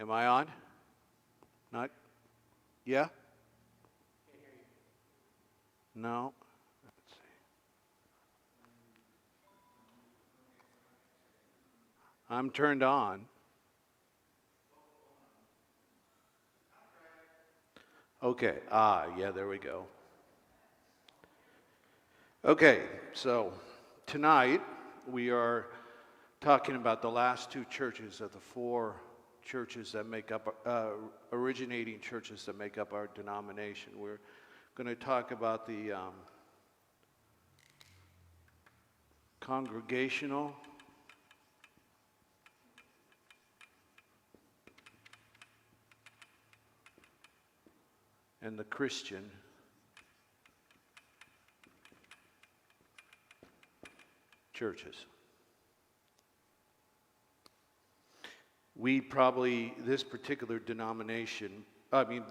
Am I on? Not? Yeah? No? Let's see. I'm turned on. Okay. Yeah, there we go. Okay, so tonight we are talking about the last two churches of the four churches that make up, originating churches that make up our denomination. We're going to talk about the congregational and the Christian churches.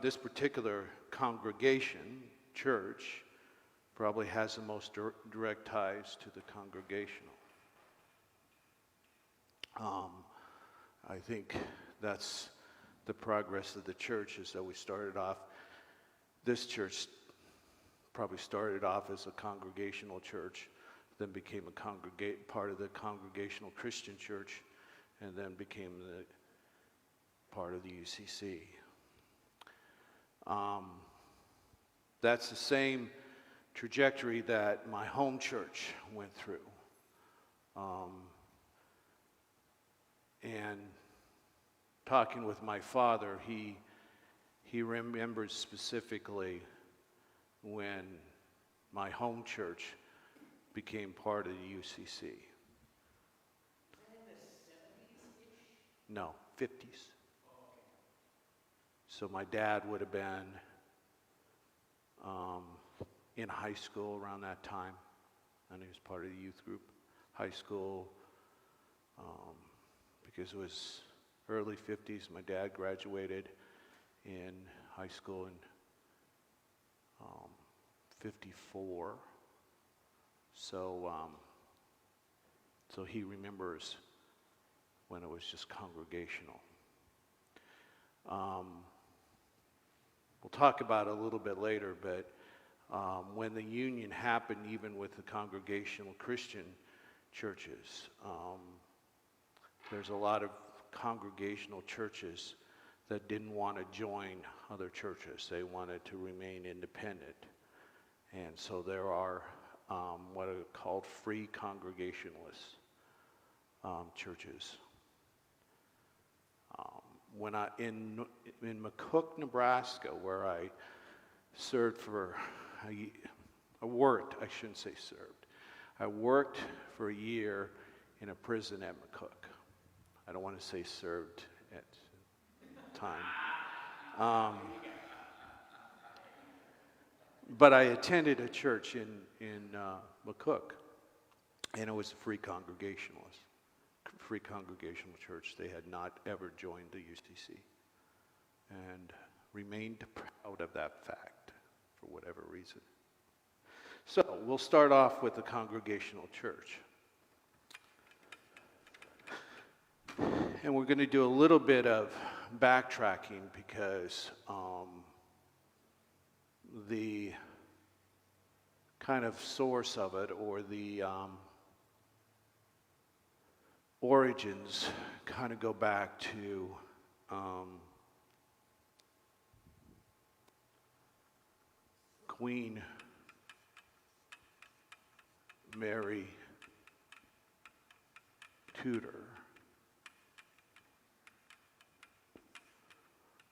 This particular congregation, church, probably has the most direct ties to the congregational. I think that's the progress of the church, is that we started off, this church probably started off as a congregational church, then became a part of the Congregational Christian Church, and then became the part of the UCC. That's the same trajectory that my home church went through. And talking with my father, he remembers specifically when my home church became part of the UCC. In the 70s-ish? No, 50s. Oh, okay. So my dad would have been in high school around that time, and he was part of the youth group. High school, because it was early 50s. My dad graduated in high school in 54. So he remembers when it was just congregational. We'll talk about it a little bit later, but when the union happened, even with the congregational Christian churches, there's a lot of congregational churches that didn't want to join other churches. They wanted to remain independent. And so there are what are called free congregationalist churches. When in McCook, Nebraska, where I served I worked for a year in a prison at McCook. I don't want to say served at the time. But I attended a church in McCook, and it was a free congregational church. They had not ever joined the UCC, and remained proud of that fact for whatever reason. So we'll start off with the congregational church. And we're going to do a little bit of backtracking because the kind of source of it, or the origins, kind of go back to Queen Mary Tudor,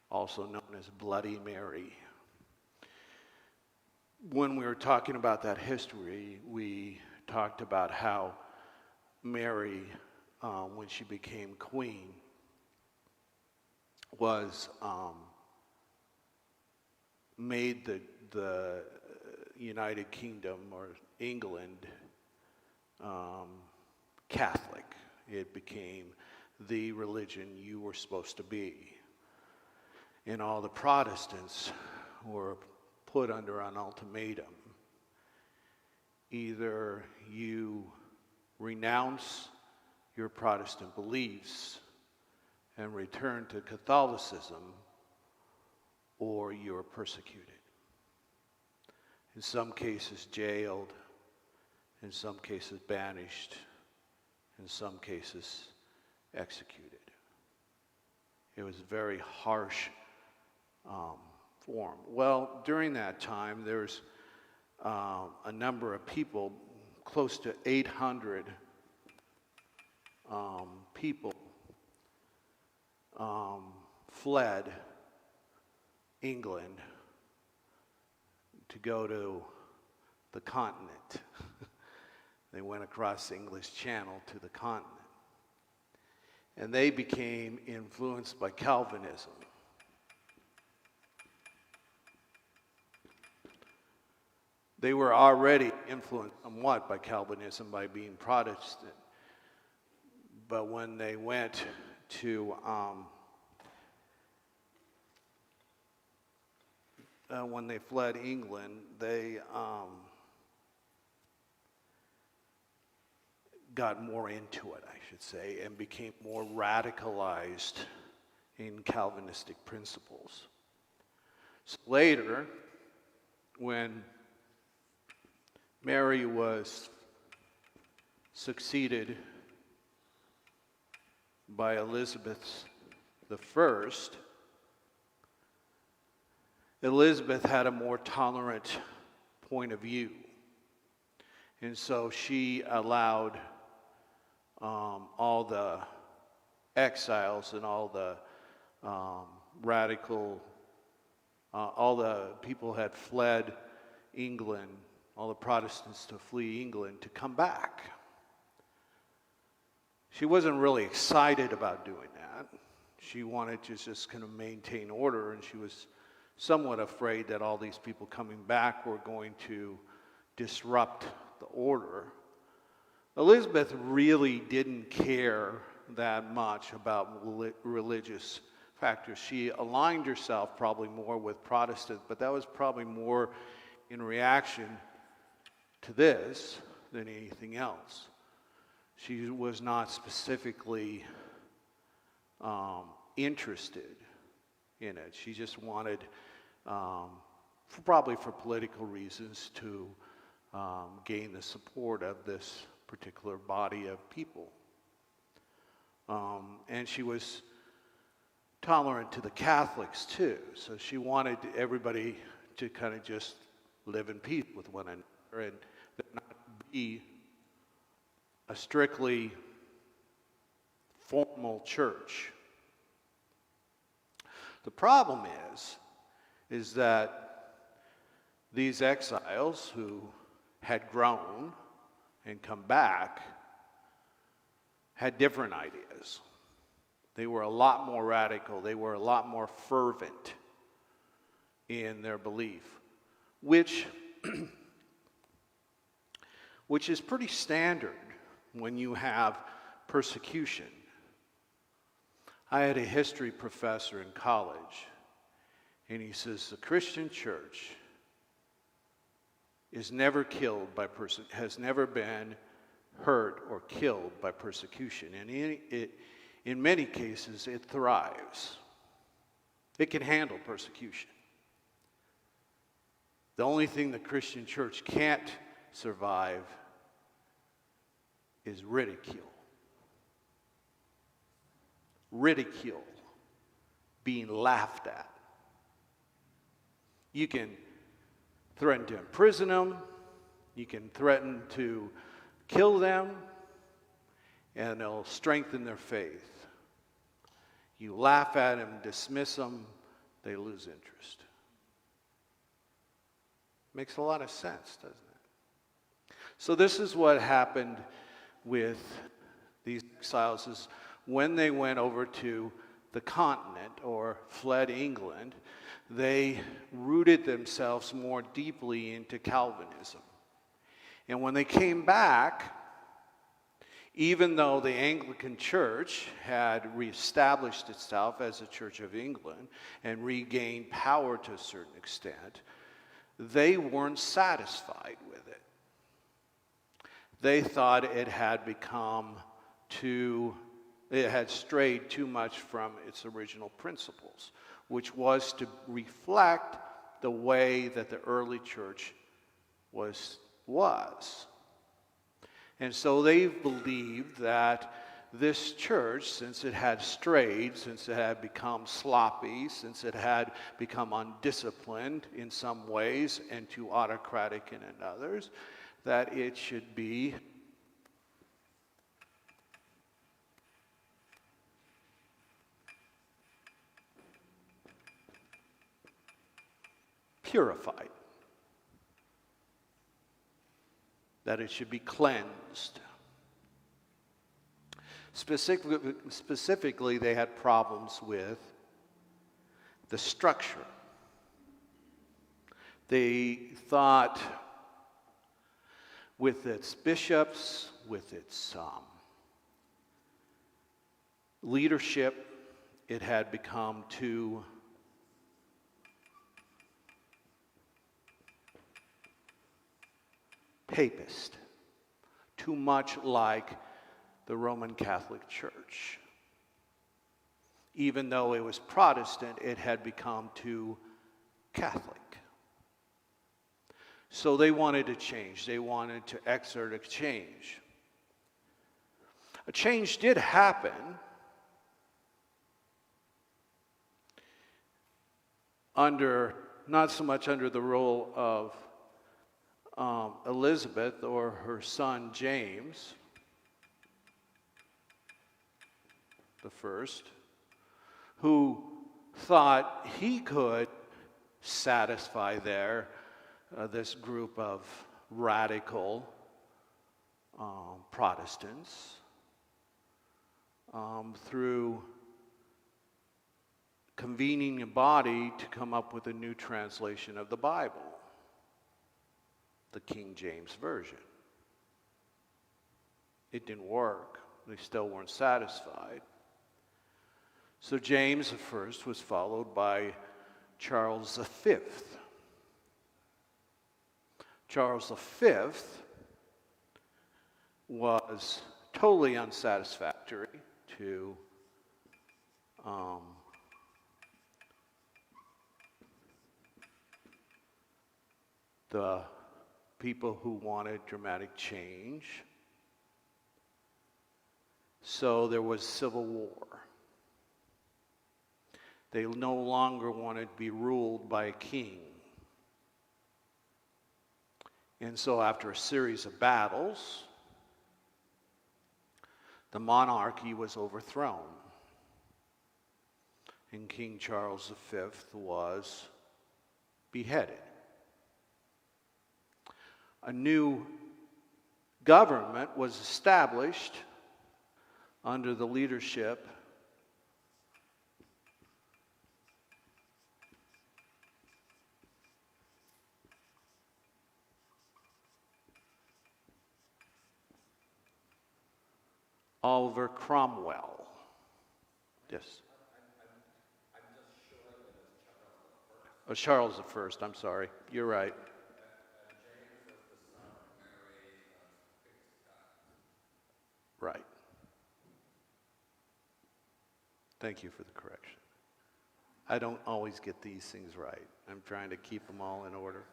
also known as Bloody Mary. When we were talking about that history, we talked about how Mary, when she became queen, was made the United Kingdom, or England, Catholic. It became the religion you were supposed to be. And all the Protestants were put under an ultimatum. Either you renounce your Protestant beliefs and return to Catholicism, or you're persecuted. In some cases jailed, in some cases banished, in some cases executed. It was a very harsh form. Well, during that time, there's a number of people, close to 800 people, fled England to go to the continent. They went across the English Channel to the continent. And they became influenced by Calvinism. They were already influenced somewhat by Calvinism by being Protestant. But when they went to, when they fled England, they got more into it, I should say, and became more radicalized in Calvinistic principles. So later, when Mary was succeeded by Elizabeth I, Elizabeth had a more tolerant point of view. And so she allowed all the exiles and all the radical, all the people had fled England, all the Protestants to flee England, to come back. She wasn't really excited about doing that. She wanted to just kind of maintain order, and she was somewhat afraid that all these people coming back were going to disrupt the order. Elizabeth really didn't care that much about religious factors. She aligned herself probably more with Protestant, but that was probably more in reaction to this than anything else. She was not specifically interested in it. She just wanted, probably for political reasons, to gain the support of this particular body of people. And she was tolerant to the Catholics too. So she wanted everybody to kind of just live in peace with one another and not be a strictly formal church. The problem is that these exiles who had grown and come back had different ideas. They were a lot more radical. They were a lot more fervent in their belief, which is pretty standard when you have persecution. I had a history professor in college, and he says the Christian church is never killed by has never been hurt or killed by persecution. And in many cases, it thrives. It can handle persecution. The only thing the Christian church can't survive is ridicule. Ridicule, being laughed at. You can threaten to imprison them, you can threaten to kill them, and it'll strengthen their faith. You laugh at them, dismiss them, they lose interest. Makes a lot of sense, doesn't it? So this is what happened with these exiles, is when they went over to the continent or fled England, they rooted themselves more deeply into Calvinism. And when they came back, even though the Anglican Church had reestablished itself as a Church of England and regained power to a certain extent, they weren't satisfied with it. They thought it had become too It had strayed too much from its original principles, which was to reflect the way that the early church was. And so they believed that this church, since it had strayed, since it had become sloppy, since it had become undisciplined in some ways and too autocratic in others, that it should be purified, that it should be cleansed. Specifically, they had problems with the structure. They thought with its bishops, with its leadership, it had become too papist, too much like the Roman Catholic Church. Even though it was Protestant, it had become too Catholic. So they wanted to change. They wanted to exert a change. A change did happen not so much under the rule of Elizabeth or her son James the first, who thought he could satisfy this group of radical Protestants through convening a body to come up with a new translation of the Bible, the King James Version. It didn't work. They still weren't satisfied. So James I was followed by Charles V. Charles V was totally unsatisfactory to the people who wanted dramatic change. So there was civil war. They no longer wanted to be ruled by a king. And so after a series of battles, the monarchy was overthrown. And King Charles V was beheaded. A new government was established under the leadership Oliver Cromwell. Yes. I'm just sure that it's Charles I. Charles I, I'm sorry. You're right. James was the son of Mary Scott. Right. Thank you for the correction. I don't always get these things right. I'm trying to keep them all in order.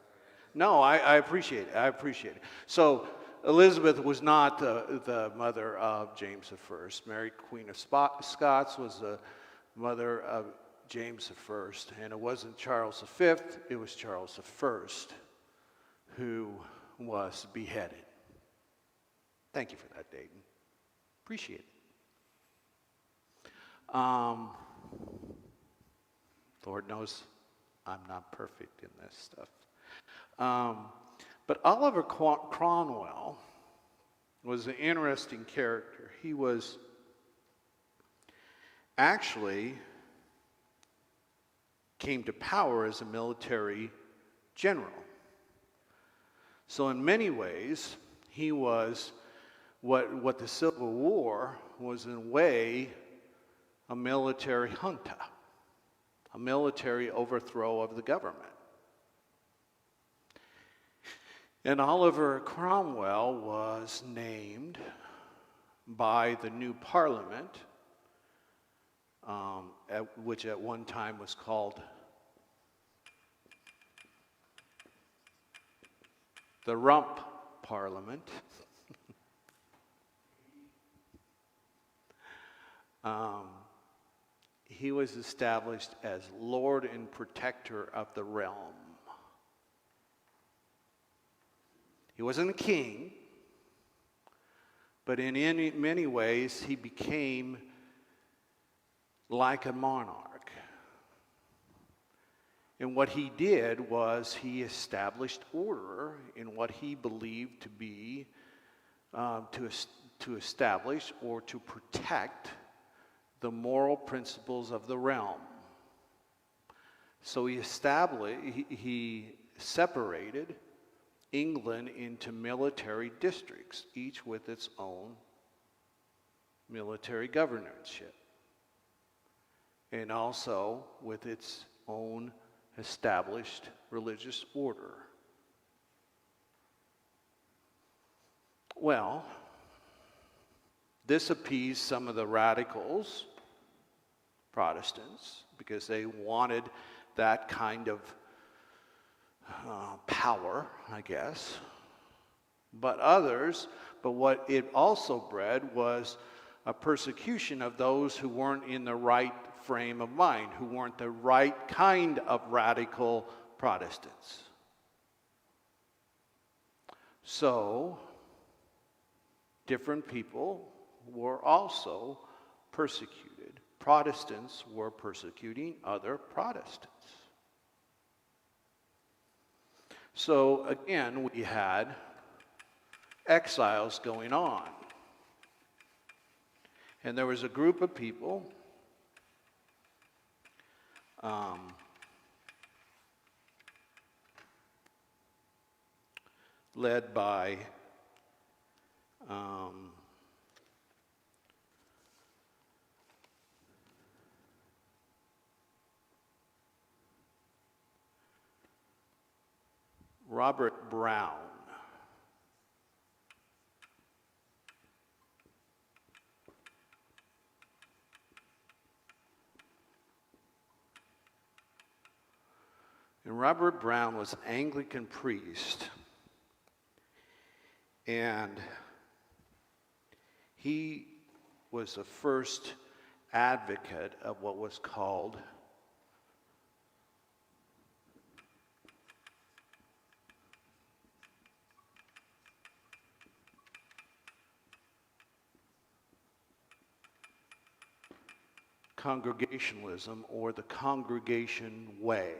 No, I appreciate it. I appreciate it. So Elizabeth was not the mother of James I. Mary, Queen of Scots, was the mother of James I. And it wasn't Charles V, it was Charles I who was beheaded. Thank you for that, Dayton. Appreciate it. Lord knows I'm not perfect in this stuff. But Oliver Cromwell was an interesting character. He was actually came to power as a military general. So in many ways, he was what the Civil War was, in a way, a military junta, a military overthrow of the government. And Oliver Cromwell was named by the new parliament which at one time was called the Rump Parliament. He was established as Lord and Protector of the realm. He wasn't a king, but in many ways he became like a monarch. And what he did was he established order in what he believed to be to establish or to protect the moral principles of the realm. So he separated England into military districts, each with its own military governorship, and also with its own established religious order. Well, this appeased some of the radicals, Protestants, because they wanted that kind of power, I guess. But what it also bred was a persecution of those who weren't in the right frame of mind, who weren't the right kind of radical Protestants. So, different people were also persecuted. Protestants were persecuting other Protestants. So again, we had exiles going on. And there was a group of people led by Robert Brown. And Robert Brown was an Anglican priest, and he was the first advocate of what was called Congregationalism, or the congregational way.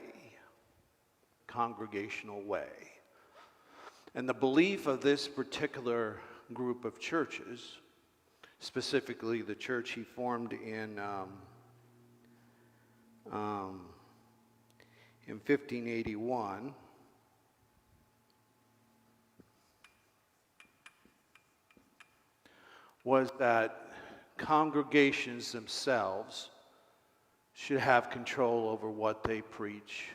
And the belief of this particular group of churches, specifically the church he formed in 1581, was that congregations themselves should have control over what they preach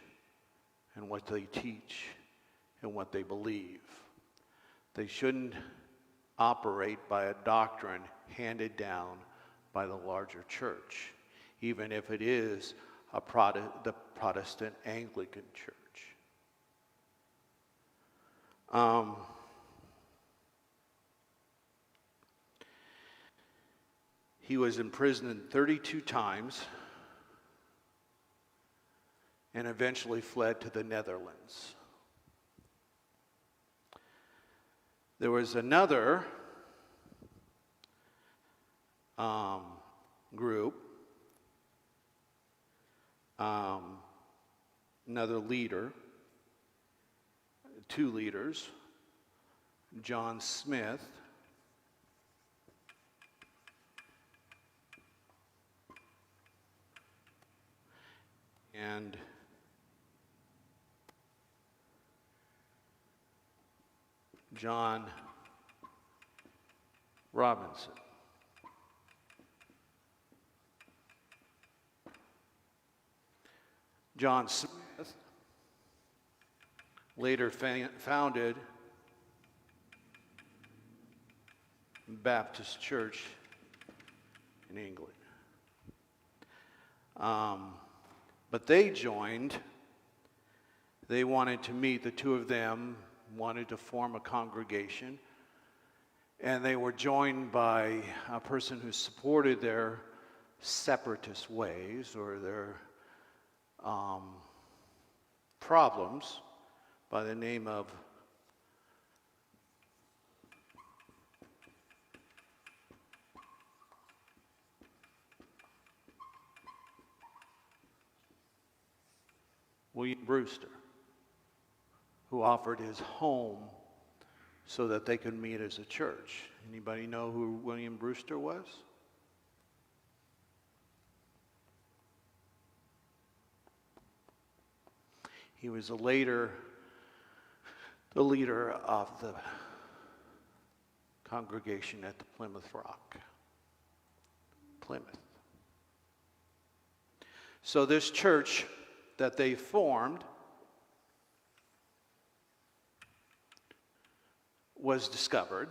and what they teach and what they believe. They shouldn't operate by a doctrine handed down by the larger church, even if it is the Protestant Anglican Church. He was imprisoned 32 times and eventually fled to the Netherlands. There was another group, another leader, two leaders, John Smith and John Robinson. John Smith later founded Baptist Church in England. But they joined. They wanted to meet, the two of them wanted to form a congregation. And they were joined by a person who supported their separatist ways or their problems by the name of William Brewster, who offered his home so that they could meet as a church. Anybody know who William Brewster was? He was the leader of the congregation at the Plymouth Rock. Plymouth. So this church that they formed was discovered,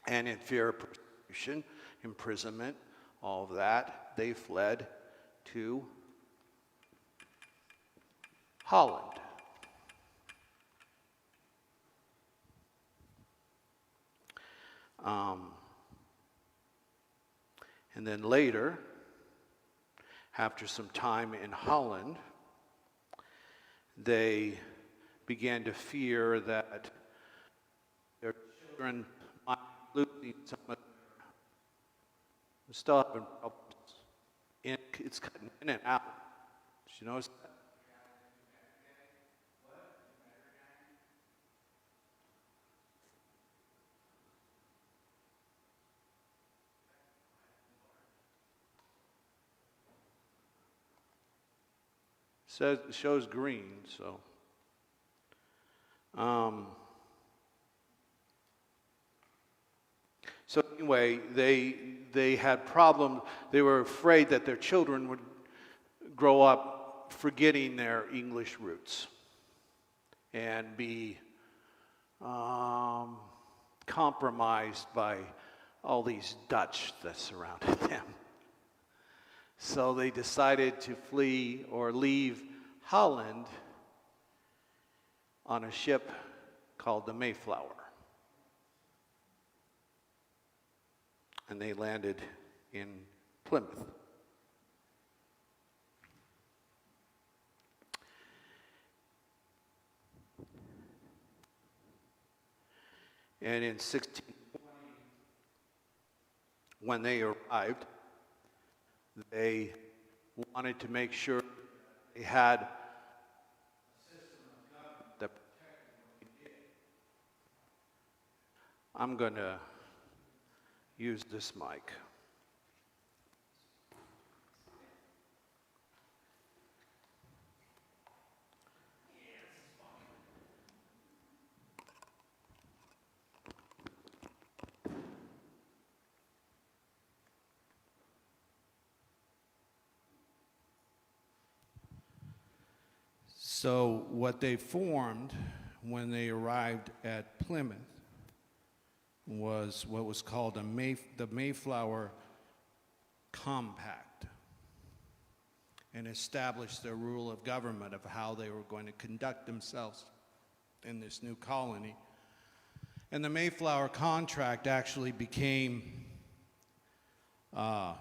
and in fear of persecution, imprisonment, all of that, they fled to Holland. And then later, after some time in Holland, they began to fear that their children might be losing some of their still having problems. It's cutting in and out. Did you notice that? It shows green, so. So anyway, they had problems. They were afraid that their children would grow up forgetting their English roots and be compromised by all these Dutch that surrounded them. So they decided to flee or leave Holland on a ship called the Mayflower. And they landed in Plymouth. And in 1620, when they arrived, they wanted to make sure they had a system of government that protected what they did. I'm going to use this mic. So what they formed when they arrived at Plymouth was what was called the Mayflower Compact, and established their rule of government of how they were going to conduct themselves in this new colony. And the Mayflower Contract actually became a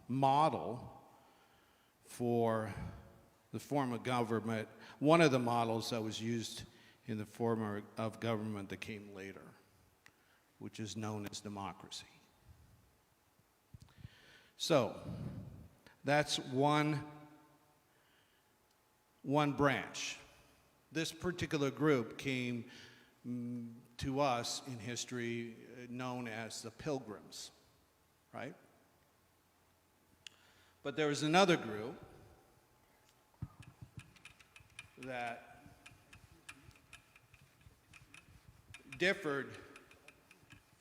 model for the form of government, one of the models that was used in the form of government that came later, which is known as democracy. So, that's one branch. This particular group came to us in history known as the Pilgrims, right? But there was another group that differed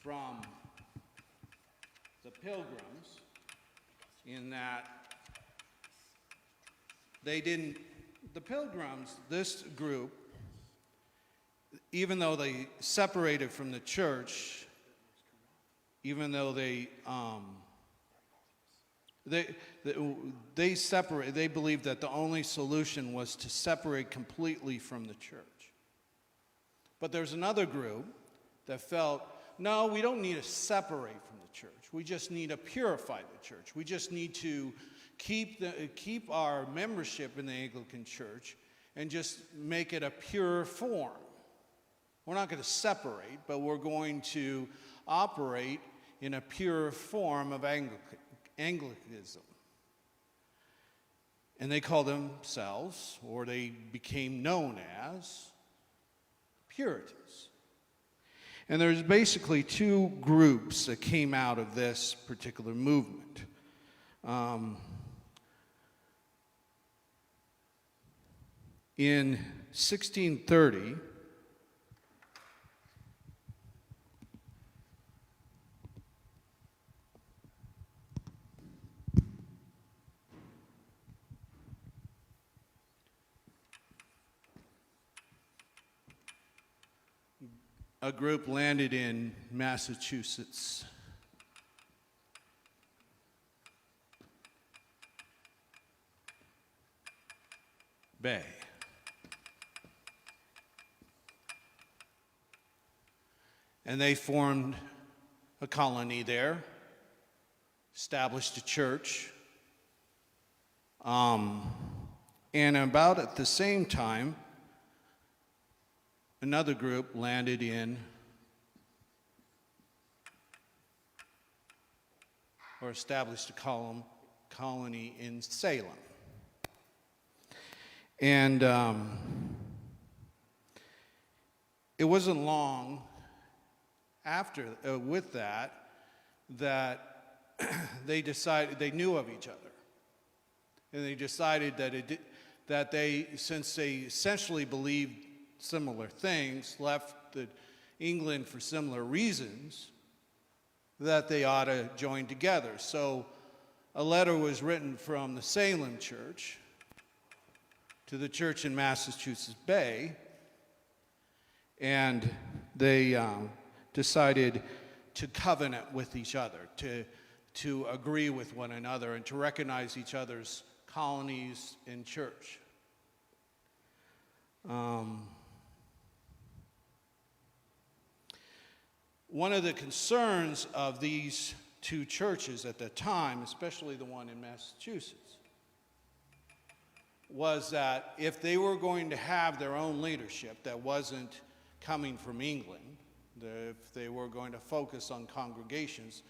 from the Pilgrims in that the Pilgrims, this group, even though they separated from the church, even though they They believed that the only solution was to separate completely from the church. But there's another group that felt, no, we don't need to separate from the church. We just need to purify the church. We just need to keep our membership in the Anglican Church and just make it a pure form. We're not going to separate, but we're going to operate in a pure form of Anglicanism. And they call themselves, or they became known as, Puritans. And there's basically two groups that came out of this particular movement. In 1630, a group landed in Massachusetts. Bay. And they formed a colony there, established a church. And about at the same time, another group landed in, or established a colony in Salem. And it wasn't long after, with that they decided, they knew of each other. And they decided that they, since they essentially believed similar things, left England for similar reasons, that they ought to join together. So a letter was written from the Salem church to the church in Massachusetts Bay, and they decided to covenant with each other, to agree with one another, and to recognize each other's colonies in church. One of the concerns of these two churches at the time, especially the one in Massachusetts, was that if they were going to have their own leadership that wasn't coming from England, if they were going to focus on congregations,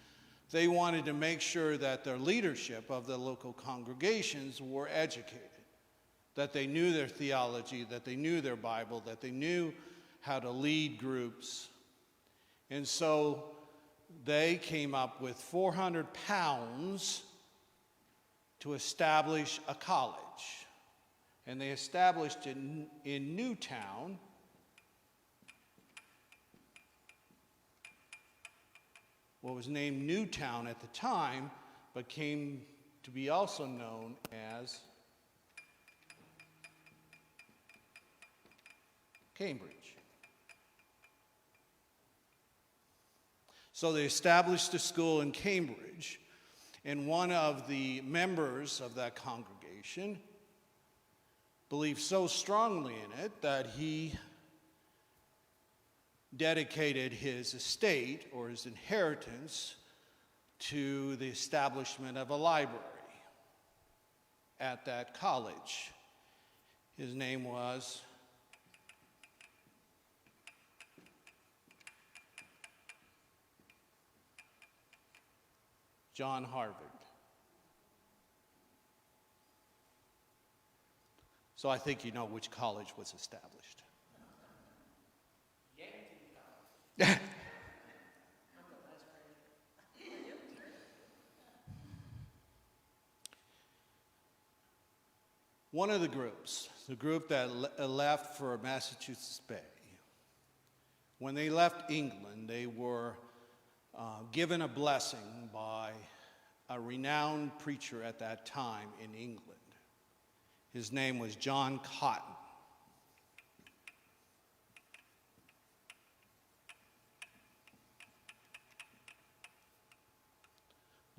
they wanted to make sure that their leadership of the local congregations were educated, that they knew their theology, that they knew their Bible, that they knew how to lead groups. And so they came up with 400 pounds to establish a college. And they established it in Newtown, what was named Newtown at the time, but came to be also known as Cambridge. So they established a school in Cambridge, and one of the members of that congregation believed so strongly in it that he dedicated his estate or his inheritance to the establishment of a library at that college. His name was John Harvard. So I think you know which college was established. One of the groups, the group that left for Massachusetts Bay, when they left England, they were given a blessing by a renowned preacher at that time in England. His name was John Cotton.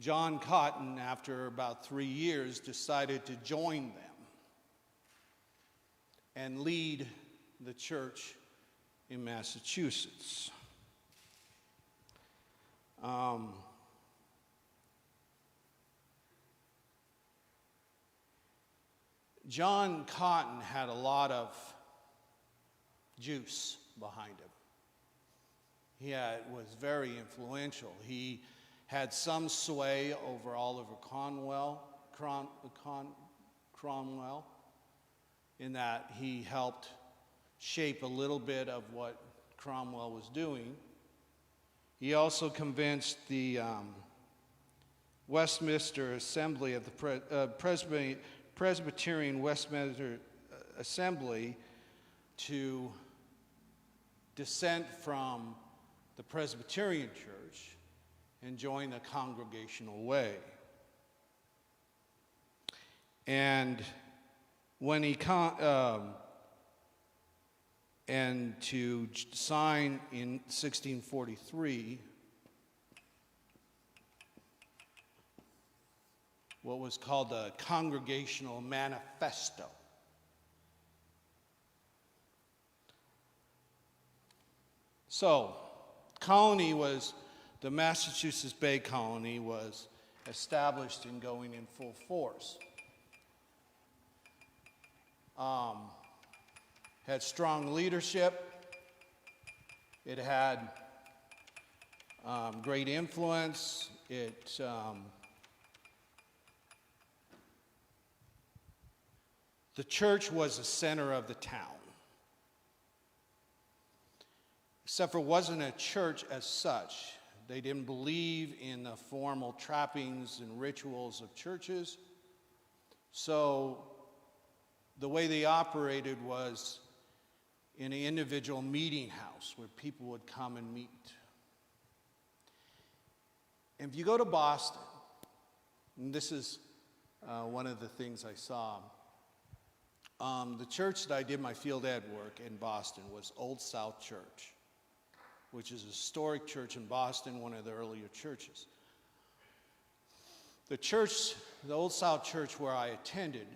John Cotton, after about 3 years, decided to join them and lead the church in Massachusetts. John Cotton had a lot of juice behind him. He was very influential. He had some sway over Oliver Cromwell, in that he helped shape a little bit of what Cromwell was doing. He also convinced the Westminster Assembly of the Presbyterian Westminster Assembly to dissent from the Presbyterian Church and join the Congregational way. And when he and to sign in 1643 what was called the Congregational Manifesto. So, the Massachusetts Bay Colony was established and going in full force. Had strong leadership. It had great influence. The church was the center of the town. Except for it wasn't a church as such. They didn't believe in the formal trappings and rituals of churches. So the way they operated was in an individual meeting house where people would come and meet. And if you go to Boston, and this is one of the things I saw, the church that I did my field ed work in Boston was Old South Church, which is a historic church in Boston, one of the earlier churches. The Old South Church where I attended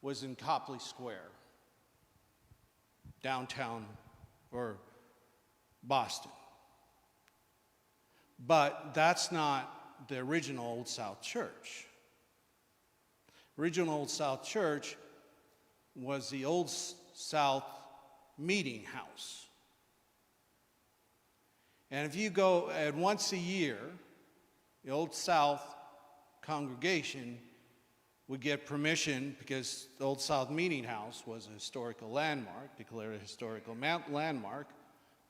was in Copley Square, downtown or Boston. But that's not the original Old South Church. Original Old South Church was the Old South Meeting House. And if you go once a year, the Old South congregation would get permission, because the Old South Meeting House was a historical landmark, declared a historical landmark,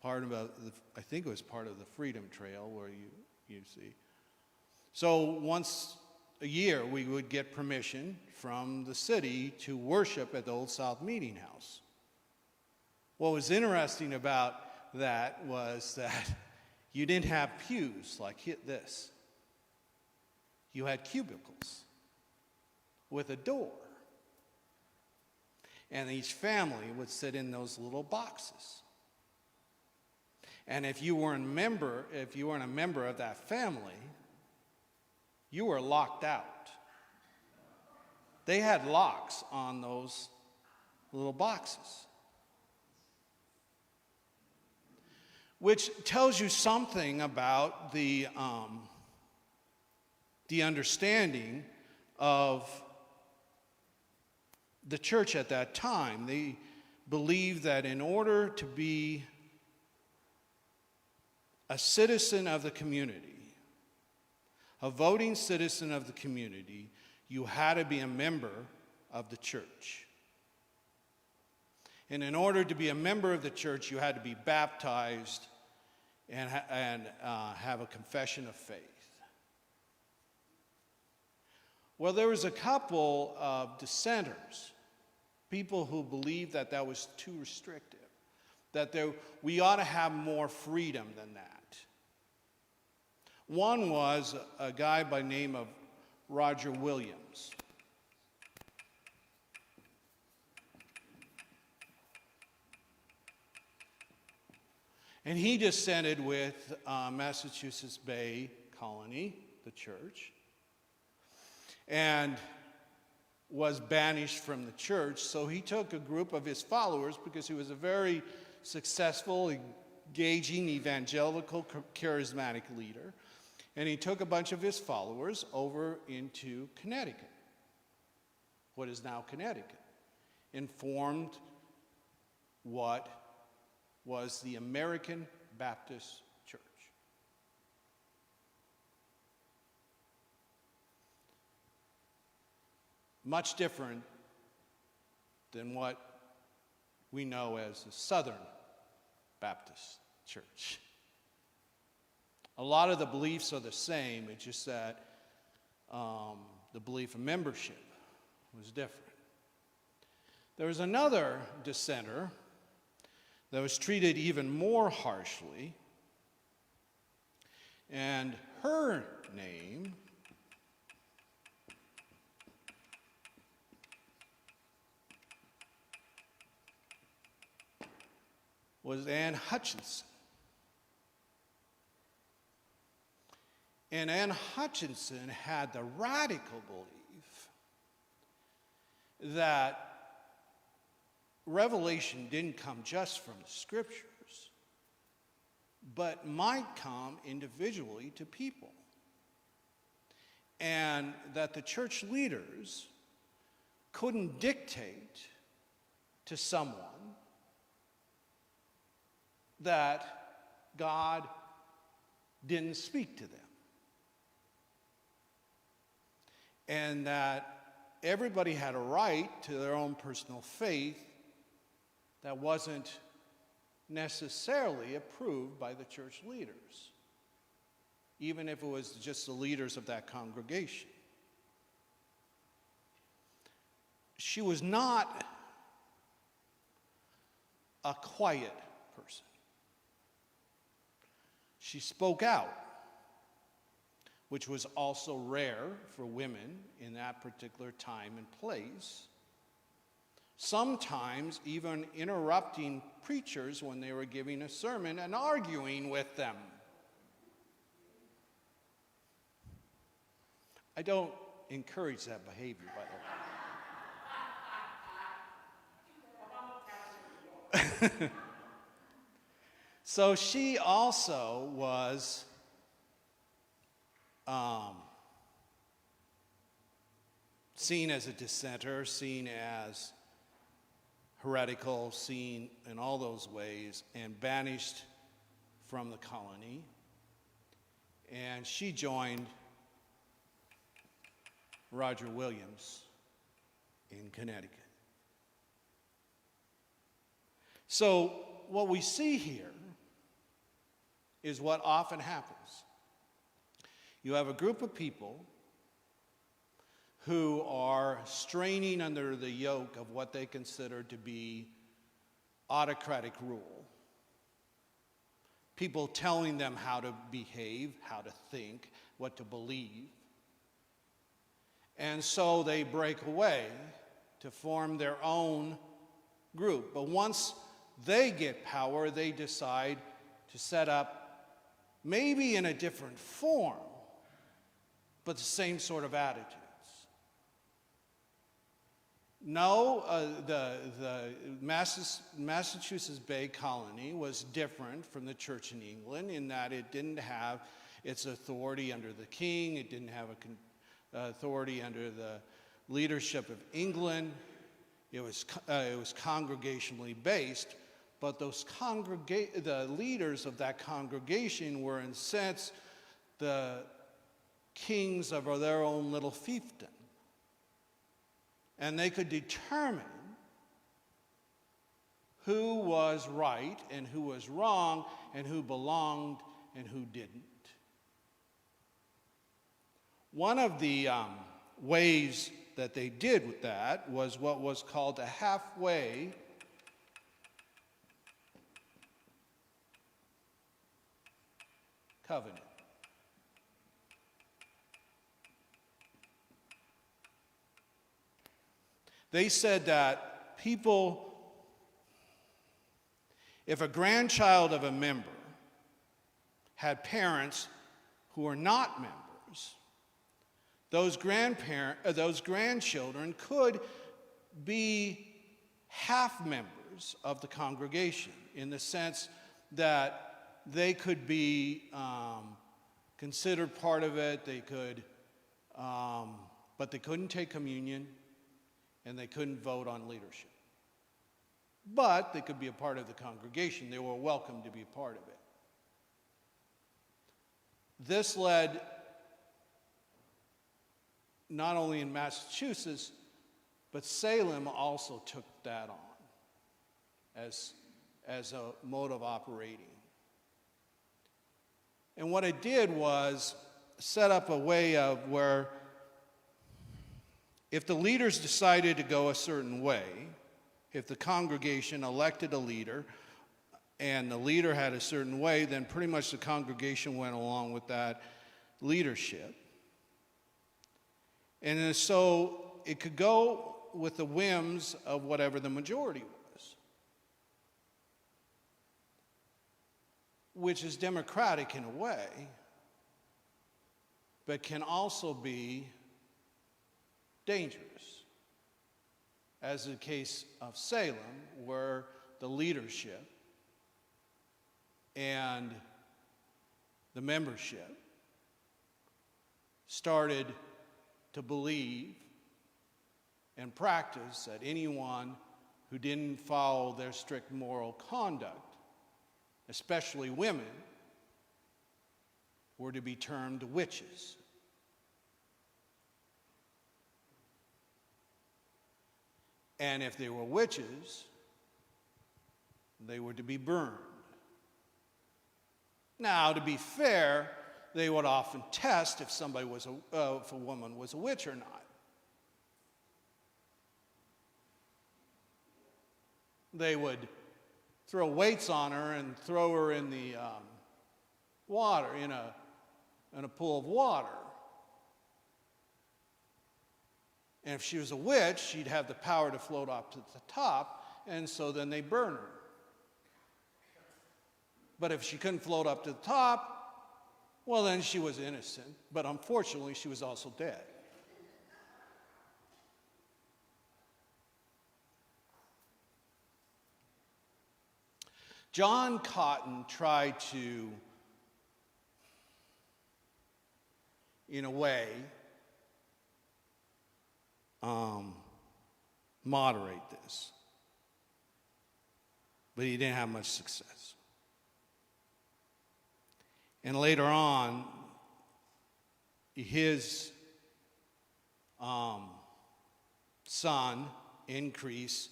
I think it was part of the Freedom Trail where you see. So once a year we would get permission from the city to worship at the Old South Meeting House. What was interesting about that was that you didn't have pews like this. You had cubicles with a door. And each family would sit in those little boxes. And if you weren't a member of that family, you were locked out. They had locks on those little boxes. Which tells you something about the understanding of the church at that time. They believed that in order to be a citizen of the community, a voting citizen of the community, you had to be a member of the church. And in order to be a member of the church, you had to be baptized and have a confession of faith. Well, there was a couple of dissenters, people who believed that that was too restrictive, that we ought to have more freedom than that. One was a guy by the name of Roger Williams. And he dissented with Massachusetts Bay Colony, the church and was banished from the church. So he took a group of his followers, because he was a very successful, engaging, evangelical, charismatic leader, and he took a bunch of his followers over into Connecticut, what is now Connecticut, and formed what was the American Baptist Church. Much different than what we know as the Southern Baptist Church. A lot of the beliefs are the same, it's just that the belief of membership was different. There was another dissenter that was treated even more harshly, and her name was Anne Hutchinson. And Anne Hutchinson had the radical belief that revelation didn't come just from the scriptures, but might come individually to people. And that the church leaders couldn't dictate to someone that God didn't speak to them. And that everybody had a right to their own personal faith that wasn't necessarily approved by the church leaders, even if it was just the leaders of that congregation. She was not a quiet person. She spoke out, which was also rare for women in that particular time and place. Sometimes even interrupting preachers when they were giving a sermon and arguing with them. I don't encourage that behavior, by the way. So she also was seen as a dissenter, seen as heretical, seen in all those ways, and banished from the colony. And she joined Roger Williams in Connecticut. So what we see here is what often happens. You have a group of people who are straining under the yoke of what they consider to be autocratic rule. People telling them how to behave, how to think, what to believe. And so they break away to form their own group. But once they get power, they decide to set up, maybe in a different form, but the same sort of attitudes. No, the Massachusetts Bay Colony was different from the church in England in that it didn't have its authority under the king, it didn't have authority under the leadership of England. It was congregationally based, but the leaders of that congregation were in a sense the kings of their own little fiefdom. And they could determine who was right and who was wrong and who belonged and who didn't. One of the ways that they did with that was what was called a halfway covenant. They said that people, if a grandchild of a member had parents who were not members, those grandchildren could be half members of the congregation, in the sense that they could be considered part of it. They could, but they couldn't take communion, and they couldn't vote on leadership. But they could be a part of the congregation. They were welcome to be a part of it. This led, not only in Massachusetts, but Salem also took that on as a mode of operating. And what it did was set up a way of where if the leaders decided to go a certain way, if the congregation elected a leader and the leader had a certain way, then pretty much the congregation went along with that leadership. And so it could go with the whims of whatever the majority was, which is democratic in a way, but can also be dangerous, as in the case of Salem, where the leadership and the membership started to believe and practice that anyone who didn't follow their strict moral conduct, especially women, were to be termed witches. And if they were witches, they were to be burned. Now, to be fair, they would often test if if a woman was a witch or not. They would throw weights on her and throw her in the water, in a pool of water. And if she was a witch, she'd have the power to float up to the top, and so then they burn her. But if she couldn't float up to the top, well, then she was innocent. But unfortunately, she was also dead. John Cotton tried to, in a way, moderate this. But he didn't have much success. And later on, his son, Increase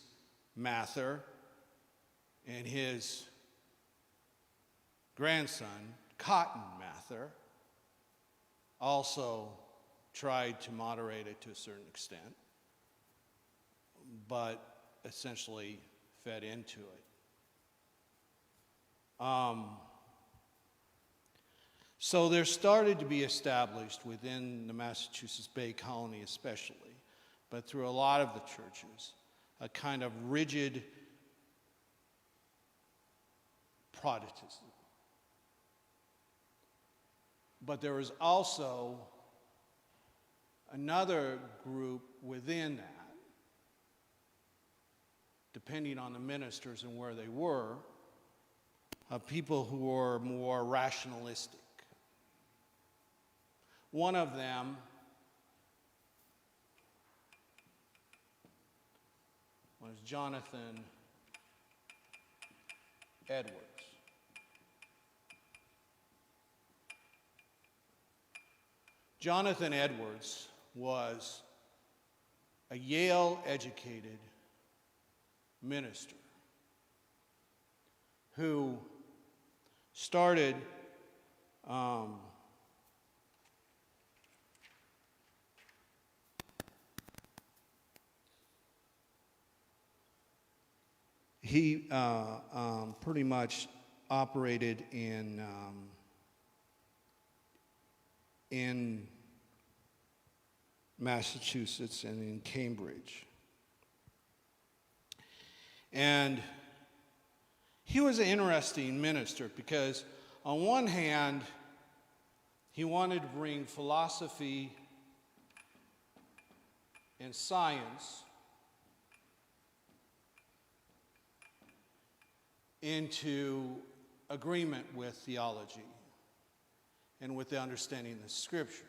Mather, and his grandson, Cotton Mather, also tried to moderate it to a certain extent, but essentially fed into it. So there started to be established within the Massachusetts Bay Colony especially, but through a lot of the churches, a kind of rigid Protestantism. But there was also another group within that, depending on the ministers and where they were, of people who were more rationalistic. One of them was Jonathan Edwards. Jonathan Edwards was a Yale-educated minister who started he pretty much operated in Massachusetts and in Cambridge. And he was an interesting minister because on one hand, He wanted to bring philosophy and science into agreement with theology and with the understanding of the Scriptures.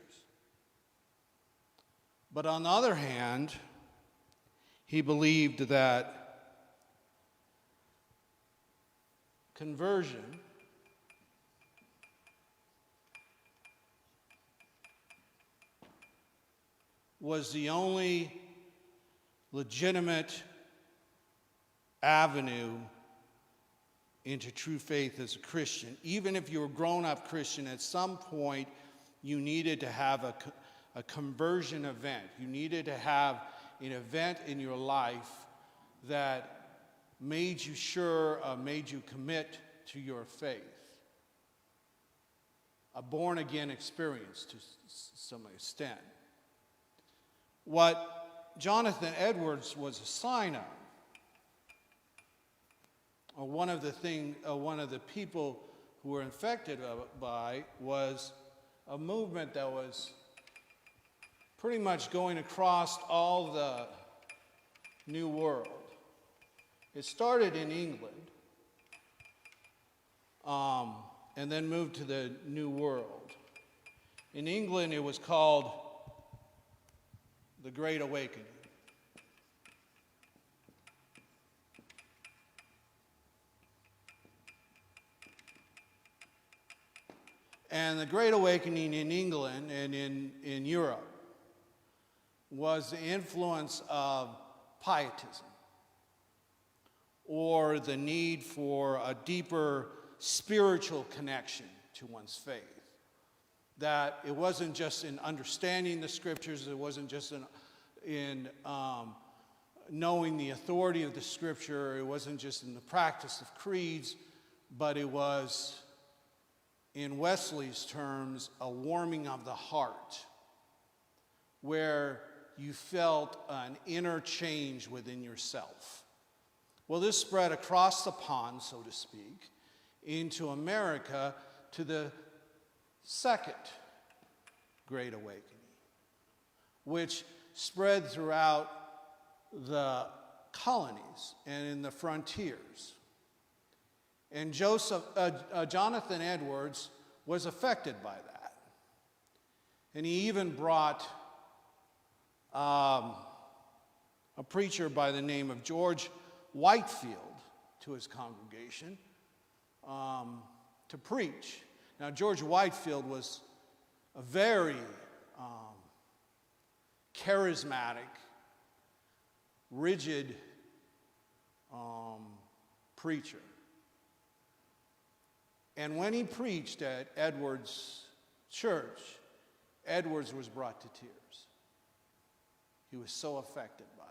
But on the other hand, he believed that conversion was the only legitimate avenue into true faith as a Christian. Even if you were a grown-up Christian, at some point you needed to have a conversion event. You needed to have an event in your life that made you sure, made you commit to your faith. A born-again experience to some extent. What Jonathan Edwards was a sign of, or one of the people who were infected by, was a movement that was pretty much going across all the New World. It started in England and then moved to the New World. In England, it was called the Great Awakening. And the Great Awakening in England and in Europe was the influence of pietism, or the need for a deeper spiritual connection to one's faith. That it wasn't just in understanding the Scriptures, it wasn't just in knowing the authority of the Scripture, it wasn't just in the practice of creeds, but it was, in Wesley's terms, a warming of the heart, where you felt an inner change within yourself. Well, this spread across the pond, so to speak, into America to the Second Great Awakening, which spread throughout the colonies and in the frontiers. And Jonathan Edwards was affected by that. And he even brought a preacher by the name of George Whitefield to his congregation to preach. Now, George Whitefield was a very charismatic, rigid preacher. And when he preached at Edwards' church, Edwards was brought to tears. He was so affected by it.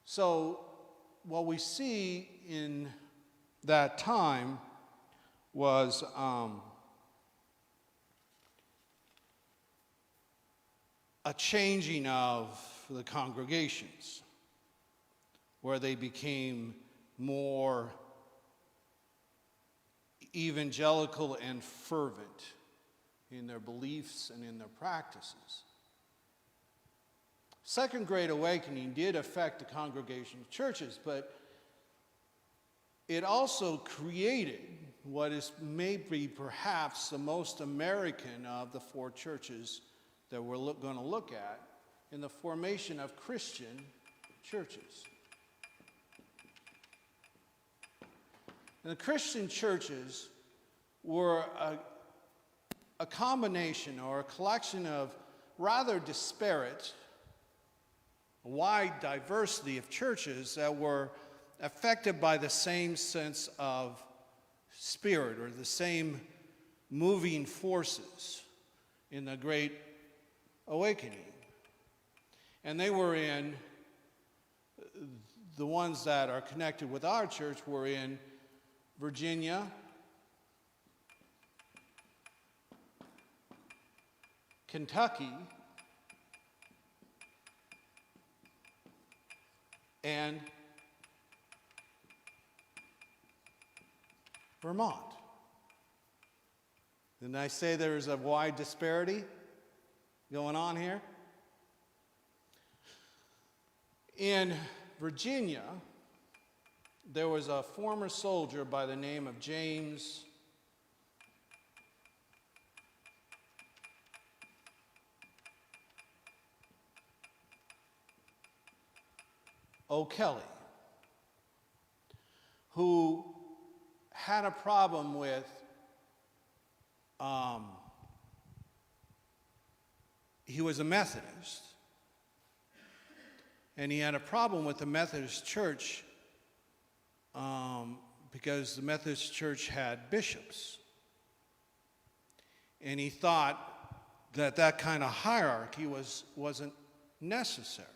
So, what we see in that time was a changing of the congregations, where they became more evangelical and fervent in their beliefs and in their practices. Second Great Awakening did affect the congregational churches, but it also created what is maybe perhaps the most American of the four churches that we're going to look at in the formation of Christian churches. And the Christian churches were a combination or a collection of rather disparate, wide diversity of churches that were affected by the same sense of spirit or the same moving forces in the Great Awakening. And they were in, the ones that are connected with our church were in Virginia, Kentucky, and Vermont. Didn't I say there's a wide disparity going on here? In Virginia, there was a former soldier by the name of James O'Kelly, who had a problem with he was a Methodist, and he had a problem with the Methodist Church because the Methodist Church had bishops. And he thought that that kind of hierarchy wasn't necessary.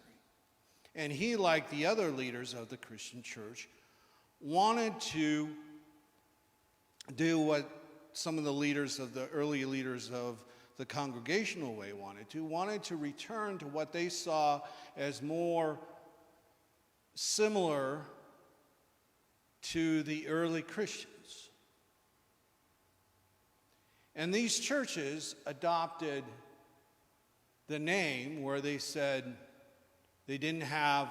And he, like the other leaders of the Christian church, wanted to do what some of the leaders of the early leaders of the Congregational way wanted to return to what they saw as more similar to the early Christians. And these churches adopted the name where they said they didn't have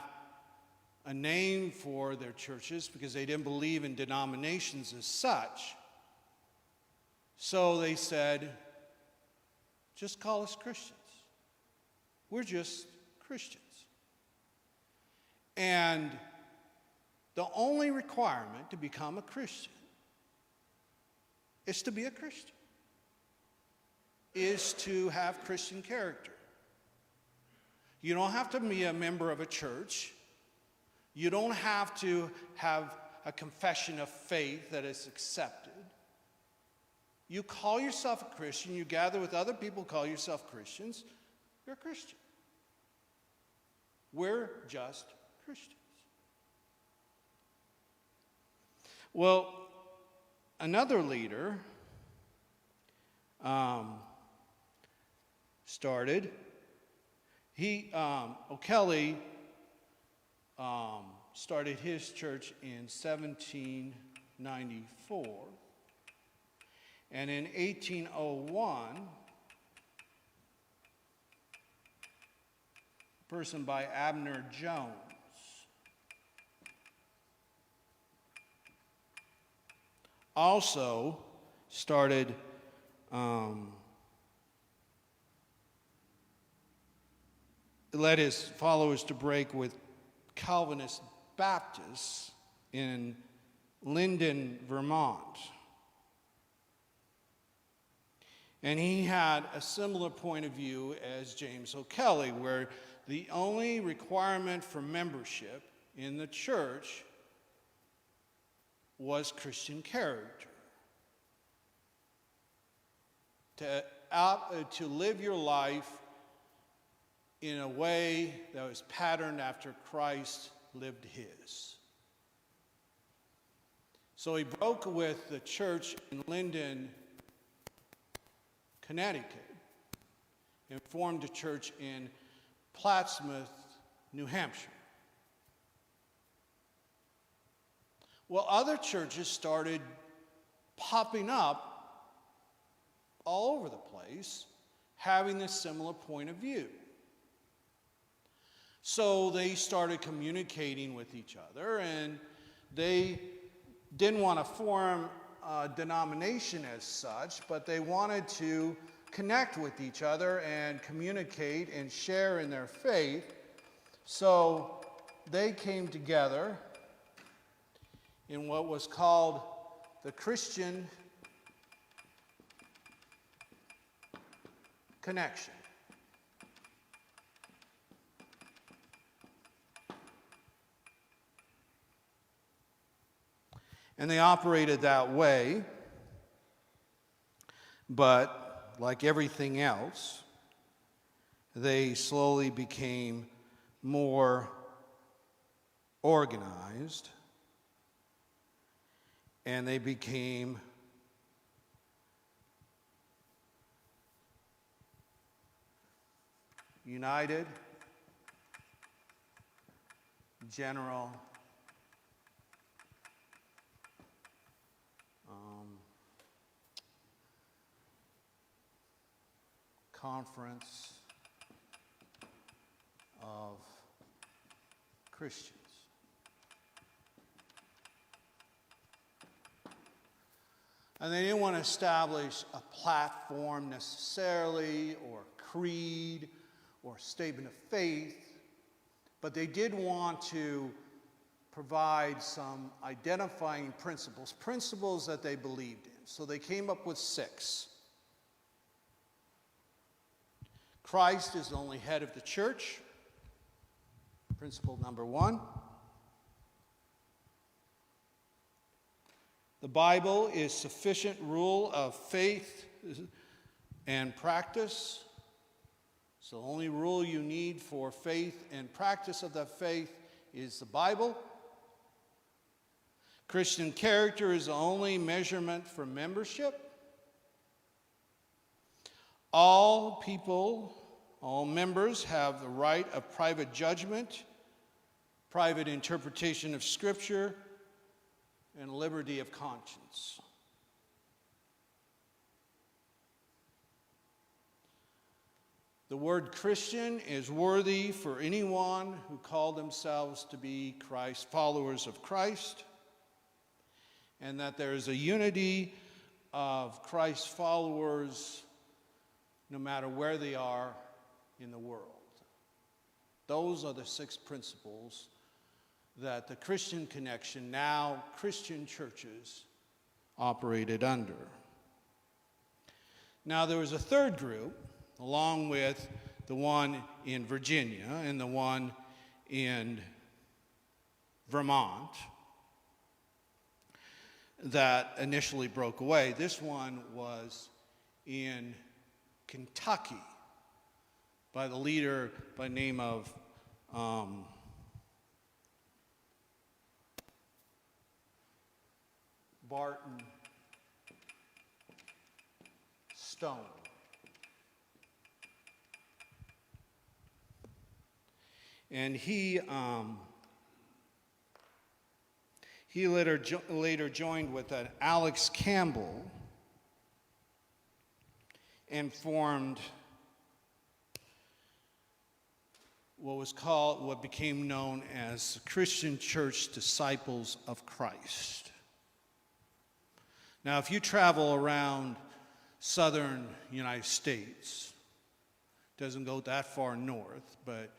a name for their churches because they didn't believe in denominations as such. So they said, just call us Christians. We're just Christians. And the only requirement to become a Christian is to be a Christian, is to have Christian character. You don't have to be a member of a church. You don't have to have a confession of faith that is accepted. You call yourself a Christian, you gather with other people who call yourself Christians, you're a Christian. We're just Christians. Well, another leader O'Kelly started his church in 1794. And in 1801, a person by Abner Jones also started led his followers to break with Calvinist Baptists in Linden, Vermont. And he had a similar point of view as James O'Kelly, where the only requirement for membership in the church was Christian character. To live your life in a way that was patterned after Christ lived his. So he broke with the church in Linden, Connecticut, and formed a church in Plattsmouth, New Hampshire. Well, other churches started popping up all over the place, having this similar point of view. So they started communicating with each other, and they didn't want to form a denomination as such, but they wanted to connect with each other and communicate and share in their faith. So they came together in what was called the Christian Connection. And they operated that way, but like everything else, they slowly became more organized, and they became united, general, Conference of Christians. And they didn't want to establish a platform necessarily, or creed, or statement of faith, but they did want to provide some identifying principles that they believed in. So they came up with 6. Christ is the only head of the church. Principle number 1. The Bible is sufficient rule of faith and practice. So the only rule you need for faith and practice of that faith is the Bible. Christian character is the only measurement for membership. All people, all members have the right of private judgment, private interpretation of Scripture, and liberty of conscience. The word Christian is worthy for anyone who call themselves to be Christ, followers of Christ, and that there is a unity of Christ followers no matter where they are in the world. Those are the 6 principles that the Christian Connection, now Christian churches, operated under. Now there was a third group, along with the one in Virginia and the one in Vermont, that initially broke away. This one was in Kentucky by the leader by the name of Barton Stone. And he later joined with an Alex Campbell and formed what became known as the Christian Church Disciples of Christ. Now, if you travel around southern United States, it doesn't go that far north, but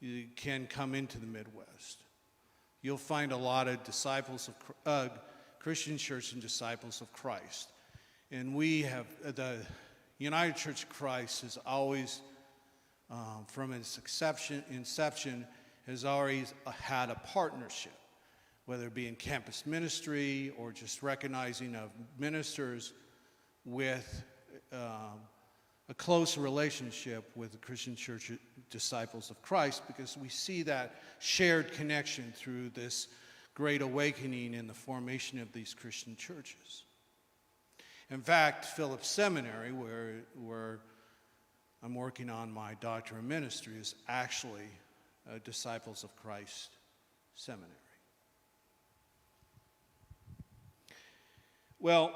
you can come into the Midwest, you'll find a lot of disciples of Christian Church and Disciples of Christ. And we have, the United Church of Christ has always, from its inception, has always had a partnership, whether it be in campus ministry or just recognizing of ministers with a close relationship with the Christian Church Disciples of Christ, because we see that shared connection through this great awakening in the formation of these Christian churches. In fact, Phillips Seminary, where I'm working on my doctorate of ministry, is actually a Disciples of Christ seminary. Well,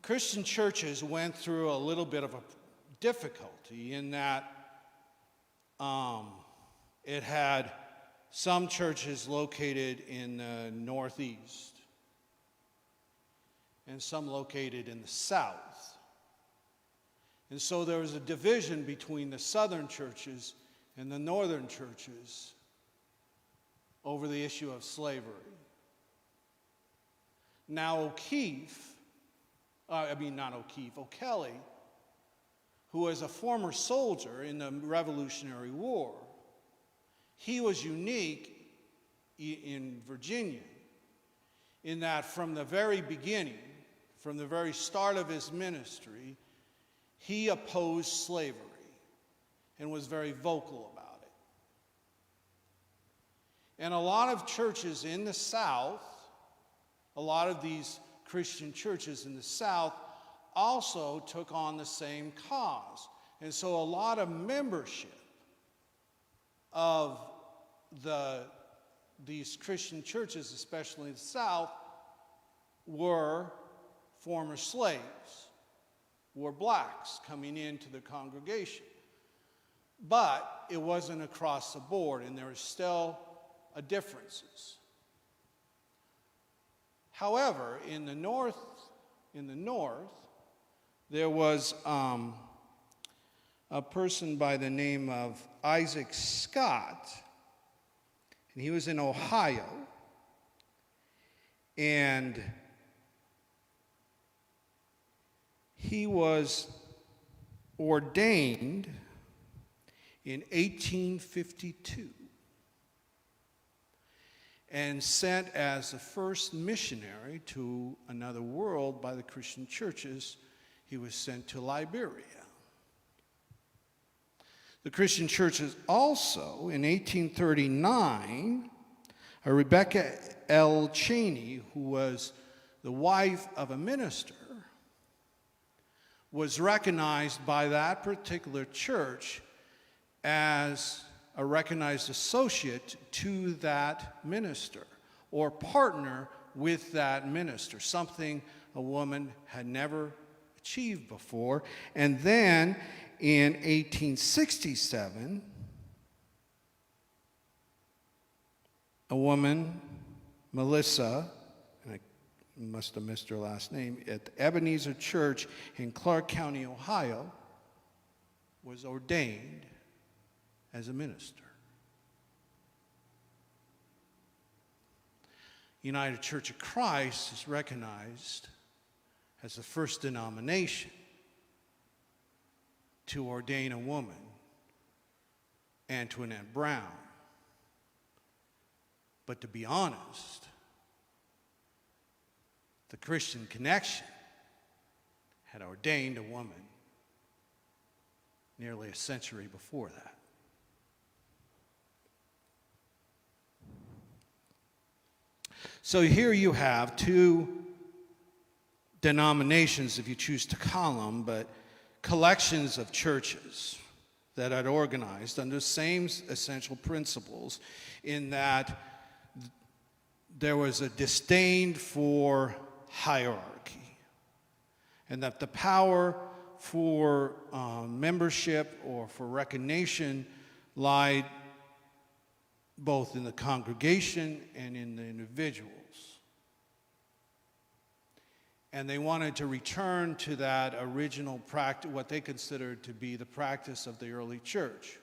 Christian churches went through a little bit of a difficulty in that it had some churches located in the Northeast and some located in the South. And so there was a division between the Southern churches and the Northern churches over the issue of slavery. Now O'Kelly, who was a former soldier in the Revolutionary War, he was unique in Virginia in that from the very beginning, from the very start of his ministry, he opposed slavery and was very vocal about it. And a lot of churches in the South, a lot of these Christian churches in the South also took on the same cause. And so a lot of membership of these Christian churches, especially in the South, were former slaves, were blacks coming into the congregation. But it wasn't across the board, and there were still differences. However, in the north, there was a person by the name of Isaac Scott, and he was in Ohio, and he was ordained in 1852 and sent as the first missionary to another world by the Christian churches. He was sent to Liberia. The Christian churches also, in 1839, Rebecca L. Cheney, who was the wife of a minister, was recognized by that particular church as a recognized associate to that minister or partner with that minister, something a woman had never achieved before. And then in 1867, a woman, Melissa, and I must have missed her last name, at the Ebenezer Church in Clark County, Ohio, was ordained as a minister. United Church of Christ is recognized as the first denomination to ordain a woman, Antoinette Brown. But to be honest, the Christian Connection had ordained a woman nearly a century before that. So here you have two denominations, if you choose to call them, but collections of churches that had organized under the same essential principles, in that there was a disdain for hierarchy, and that the power for membership or for recognition lied both in the congregation and in the individuals. And they wanted to return to that original practice, what they considered to be the practice of the early church,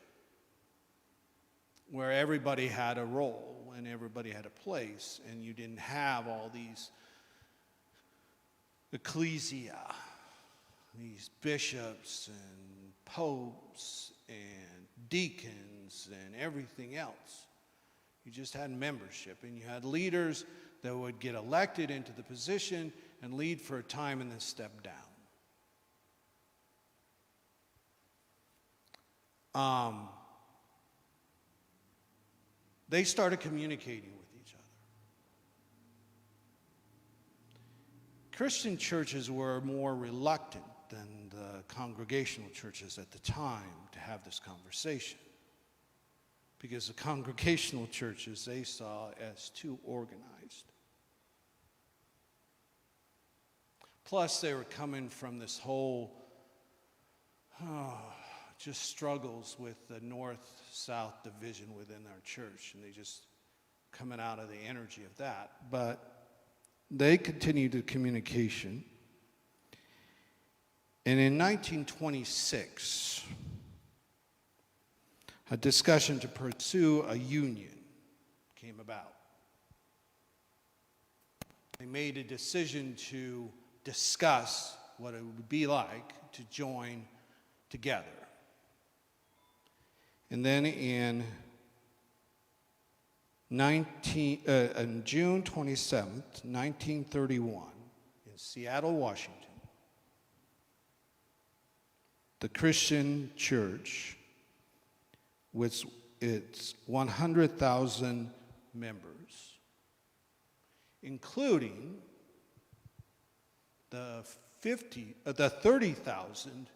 where everybody had a role and everybody had a place, and you didn't have all these ecclesia, these bishops and popes and deacons and everything else. You just had membership, and you had leaders that would get elected into the position and lead for a time and then step down. They started communicating with each other. Christian churches were more reluctant than the congregational churches at the time to have this conversation, because the congregational churches they saw as too organized. Plus, they were coming from this whole just struggles with the north-south division within our church, and they just coming out of the energy of that. But they continued the communication. And in 1926, a discussion to pursue a union came about. They made a decision to discuss what it would be like to join together. And then in June 27th, 1931, in Seattle, Washington, the Christian church, with its 100,000 members, including the 30,000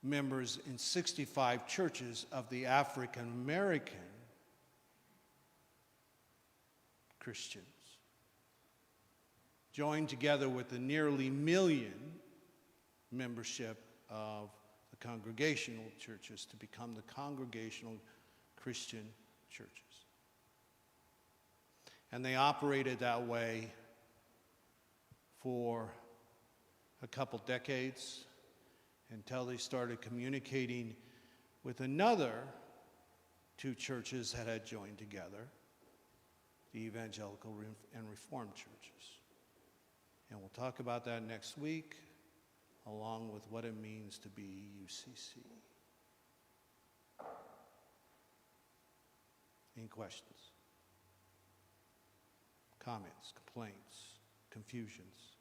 members in 65 churches of the African American Christians, joined together with the nearly 1 million membership of the congregational churches to become the congregational Christian churches. And they operated that way for a couple decades until they started communicating with another two churches that had joined together, the evangelical and reformed churches. And we'll talk about that next week, along with what it means to be UCC. Any questions? Comments, complaints, confusions?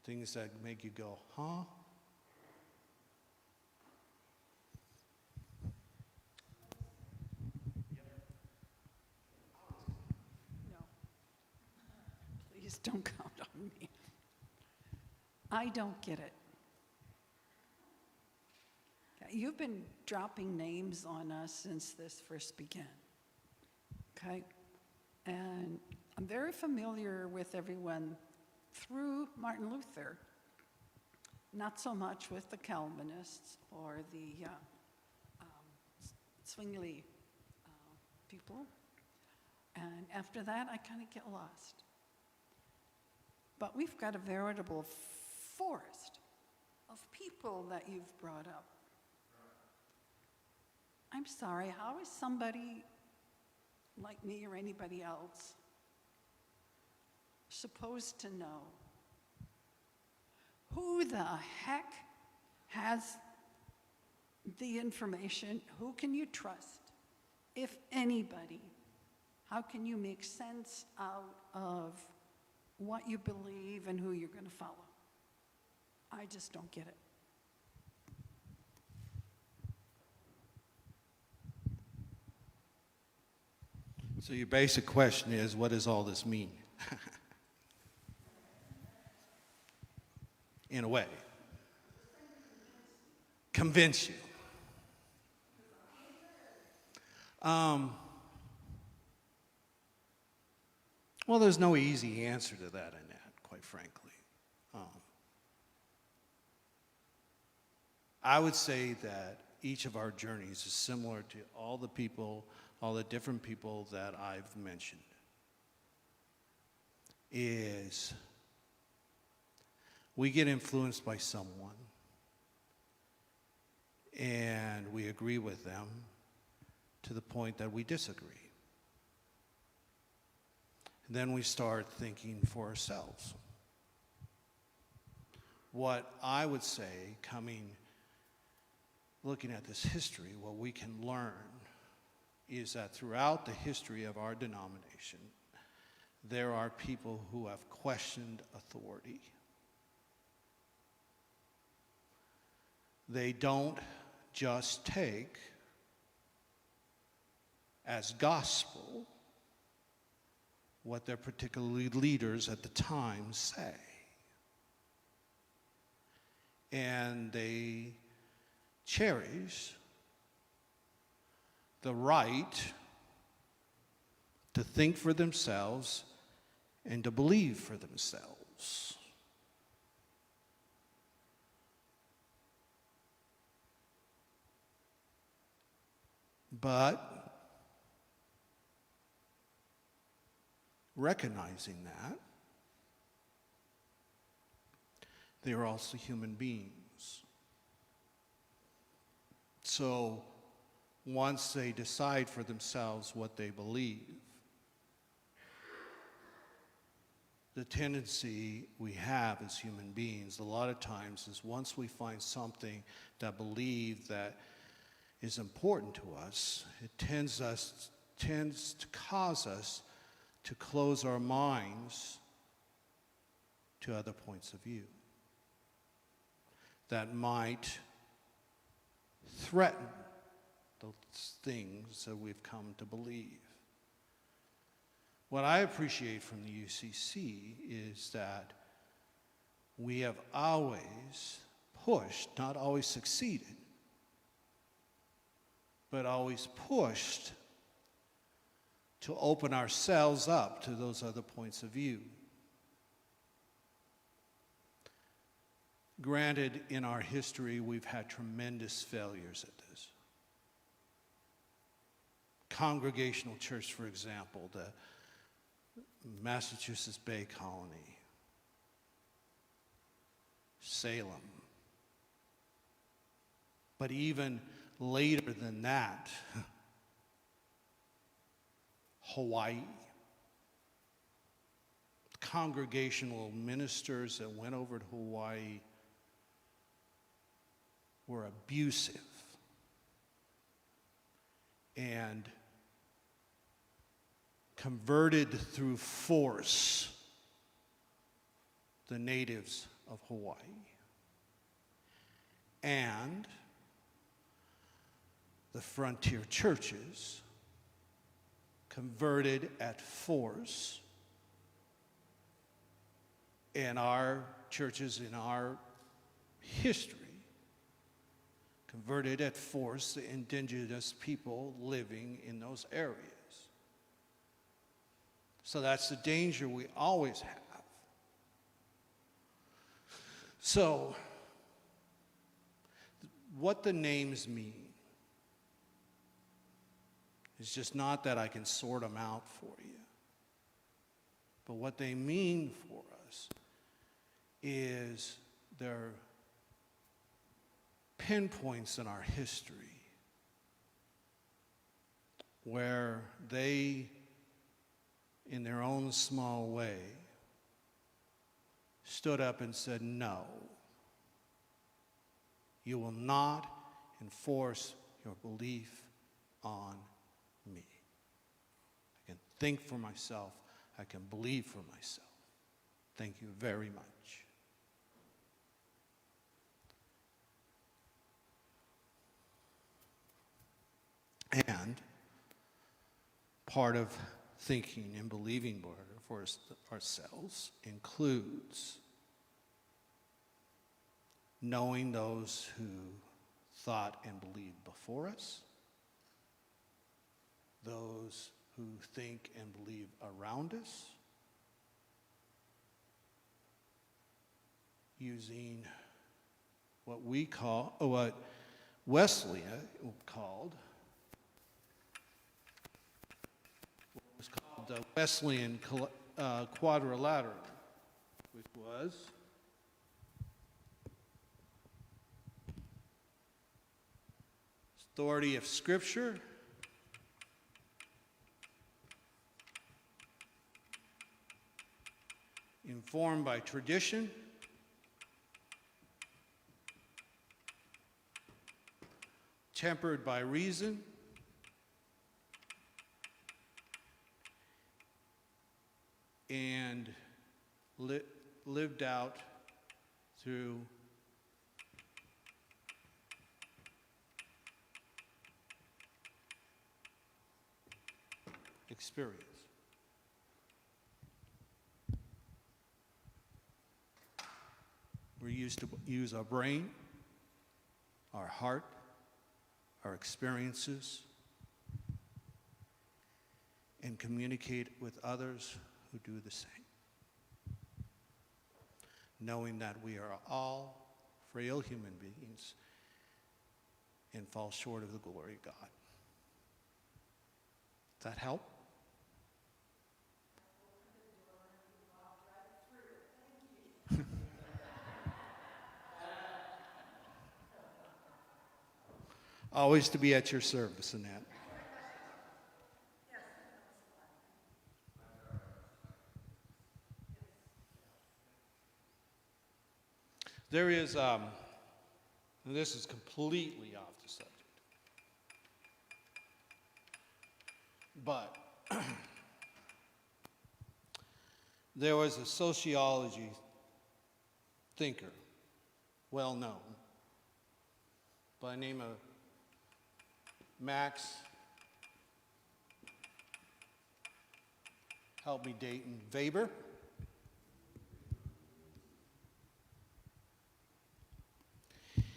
Things that make you go, huh? No. Please don't count on me. I don't get it. You've been dropping names on us since this first began, okay? And I'm very familiar with everyone through Martin Luther, not so much with the Calvinists or the Zwingli people. And after that, I kind of get lost. But we've got a veritable forest of people that you've brought up. I'm sorry, how is somebody like me or anybody else supposed to know who the heck has the information? Who can you trust, if anybody? How can you make sense out of what you believe and who you're going to follow? I just don't get it. So your basic question is, what does all this mean? In a way. Convince you. Well, there's no easy answer to that, Annette, quite frankly. I would say that each of our journeys is similar to all the people, all the different people that I've mentioned. Is we get influenced by someone and we agree with them to the point that we disagree. And then we start thinking for ourselves. What I would say, looking at this history, what we can learn is that throughout the history of our denomination, there are people who have questioned authority. They don't just take as gospel what their particular leaders at the time say. And they cherish the right to think for themselves and to believe for themselves. But recognizing that, they are also human beings. So once they decide for themselves what they believe, the tendency we have as human beings a lot of times is once we find something that believe that is important to us, it tends to cause us to close our minds to other points of view that might threaten those things that we've come to believe. What I appreciate from the UCC is that we have always pushed, not always succeeded, but always pushed to open ourselves up to those other points of view. Granted, in our history, we've had tremendous failures at this. Congregational church, for example, the Massachusetts Bay Colony, Salem. But even later than that, Hawaii. Congregational ministers that went over to Hawaii were abusive and converted through force the natives of Hawaii. And the frontier churches converted at force, and our churches in our history converted at force the indigenous people living in those areas. So that's the danger we always have. So, what the names mean is just not that I can sort them out for you, but what they mean for us is they're pinpoints in our history where they, in their own small way, stood up and said, no, you will not enforce your belief on me. I can think for myself. I can believe for myself. Thank you very much. And part of thinking and believing for ourselves includes knowing those who thought and believed before us, those who think and believe around us, using what Wesley called the Wesleyan quadrilateral, which was authority of Scripture, informed by tradition, tempered by reason, and lived out through experience. We're used to use our brain, our heart, our experiences, and communicate with others who do the same, knowing that we are all frail human beings and fall short of the glory of God. Does that help? Always to be at your service, Annette. There is, and this is completely off the subject, but there was a sociology thinker, well known, by the name of Max, help me Dayton, Weber.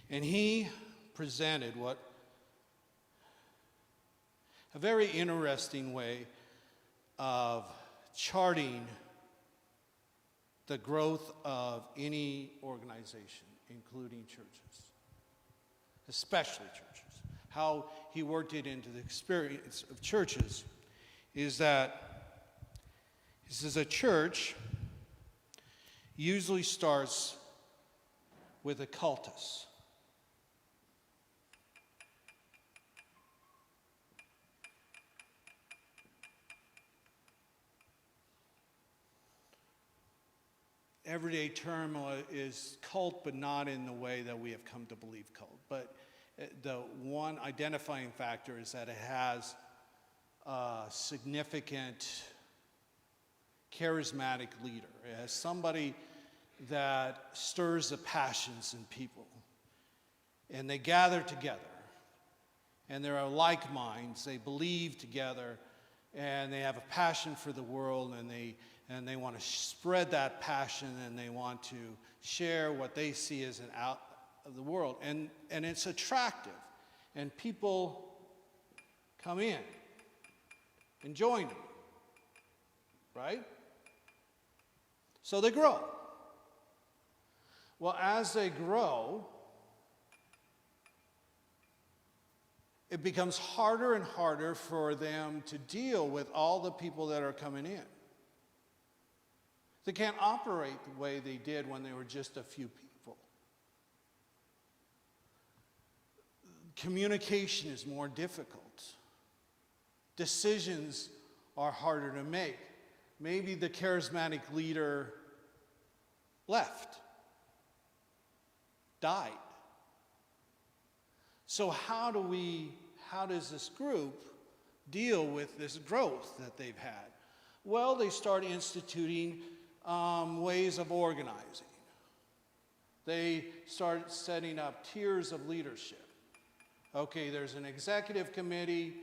And he presented a very interesting way of charting the growth of any organization, including churches, especially churches. How he worked it into the experience of churches is that he says a church usually starts with a cultus. Everyday term is cult, but not in the way that we have come to believe cult. But the one identifying factor is that it has a significant charismatic leader. It has somebody that stirs the passions in people. And they gather together. And there are like minds. They believe together. And they have a passion for the world. And they want to spread that passion. And they want to share what they see as an out of the world. And it's attractive. And people come in and join them. Right? So they grow. Well, as they grow, it becomes harder and harder for them to deal with all the people that are coming in. They can't operate the way they did when they were just a few people. Communication is more difficult. Decisions are harder to make. Maybe the charismatic leader left, died. So how does this group deal with this growth that they've had? Well, they start instituting ways of organizing. They start setting up tiers of leadership. Okay, there's an executive committee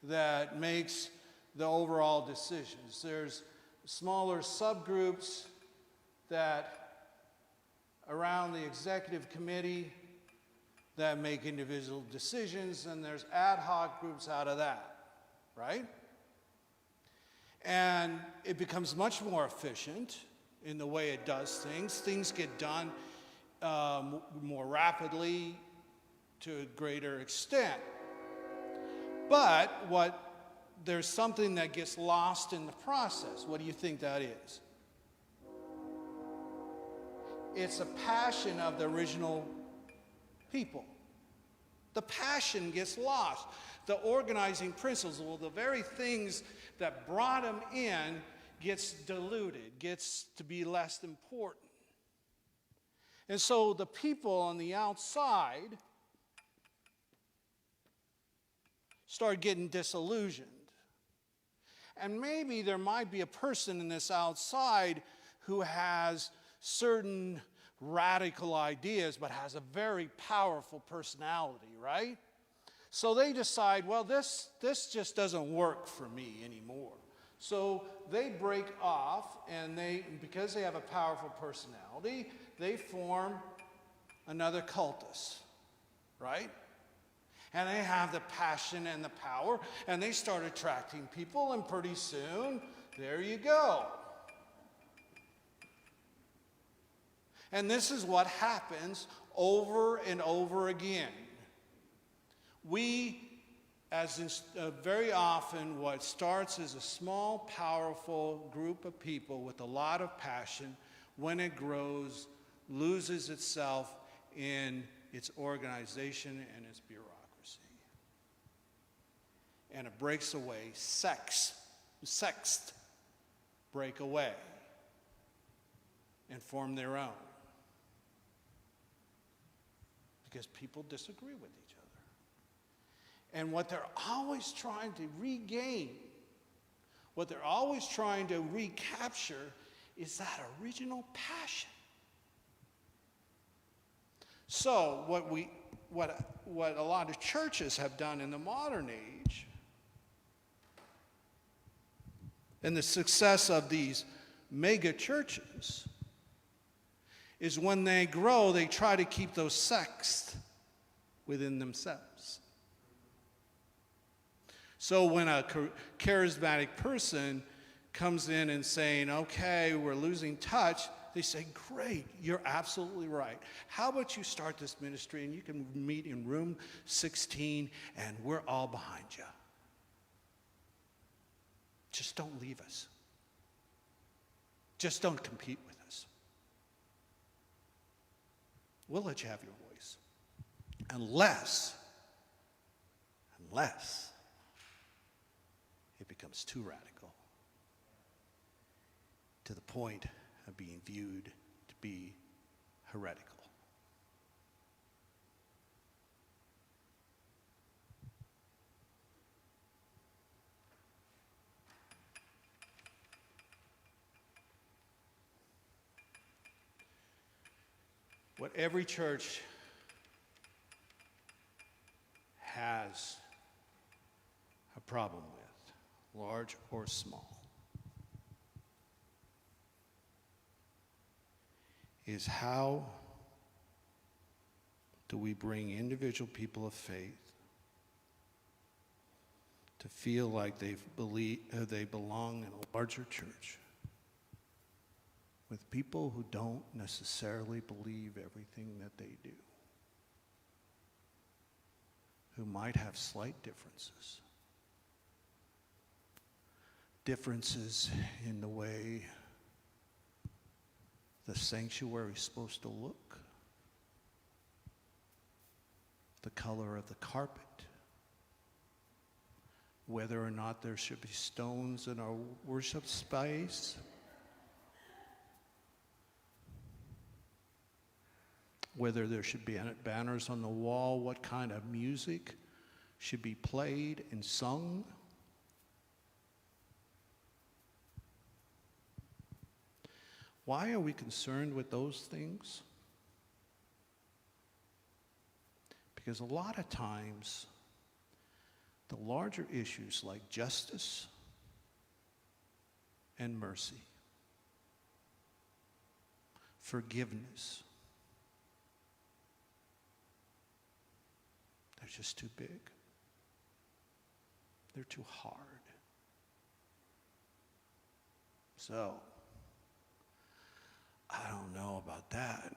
that makes the overall decisions. There's smaller subgroups that around the executive committee that make individual decisions, and there's ad hoc groups out of that, right? And it becomes much more efficient in the way it does things. Things get done more rapidly to a greater extent. But there's something that gets lost in the process. What do you think that is? It's a passion of the original people. The passion gets lost. The organizing principles, the very things that brought them in, gets diluted, gets to be less important. And so the people on the outside start getting disillusioned. And maybe there might be a person in this outside who has certain radical ideas, but has a very powerful personality, right? So they decide, well, this just doesn't work for me anymore. So they break off, and because they have a powerful personality, they form another cultus, right? And they have the passion and the power, and they start attracting people, and pretty soon, there you go. And this is what happens over and over again. Very often, what starts as a small, powerful group of people with a lot of passion, when it grows, loses itself in its organization and its bureaucracy. And it breaks away, sexed, break away and form their own. Because people disagree with each other. And what they're always trying to regain, what they're always trying to recapture, is that original passion. So what a lot of churches have done in the modern age, and the success of these mega churches, is when they grow, they try to keep those sects within themselves. So when a charismatic person comes in and saying, okay, we're losing touch, they say, great, you're absolutely right. How about you start this ministry and you can meet in room 16 and we're all behind you. Just don't leave us. Just don't compete with us. We'll let you have your voice. Unless it becomes too radical to the point of being viewed to be heretical. What every church has a problem with, large or small, is how do we bring individual people of faith to feel like they belong in a larger church with people who don't necessarily believe everything that they do, who might have slight differences in the way the sanctuary is supposed to look, the color of the carpet, whether or not there should be stones in our worship space, whether there should be banners on the wall, what kind of music should be played and sung. Why are we concerned with those things? Because a lot of times, the larger issues like justice and mercy, forgiveness, they're just too big. They're too hard. So, I don't know about that.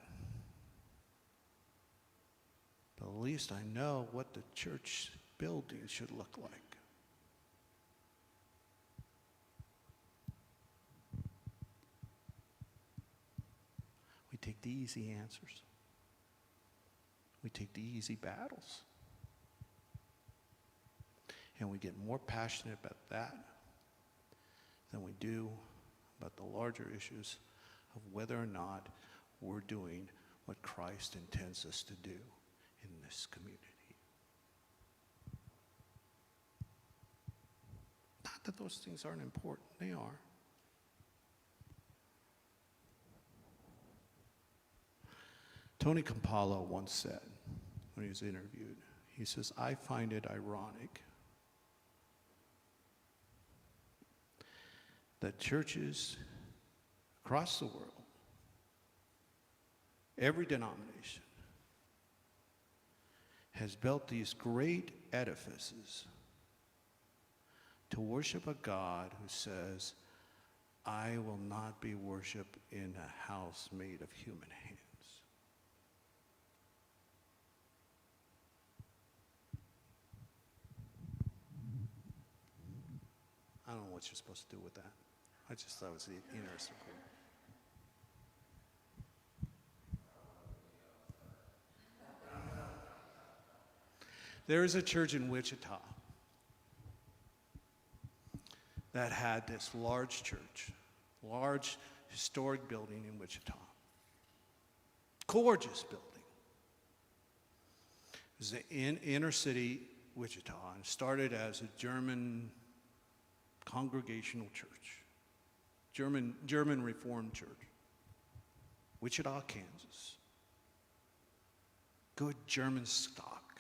But at least I know what the church building should look like. We take the easy answers. We take the easy battles. And we get more passionate about that than we do about the larger issues of whether or not we're doing what Christ intends us to do in this community. Not that those things aren't important, they are. Tony Campolo once said, when he was interviewed, he says, I find it ironic that churches across the world, every denomination, has built these great edifices to worship a God who says, I will not be worshiped in a house made of human hands. I don't know what you're supposed to do with that. I just thought it was interesting. There is a church in Wichita that had this large church, large historic building in Wichita. Gorgeous building. It was in inner city Wichita and started as a German congregational church. German Reformed Church, Wichita, Kansas. Good German stock.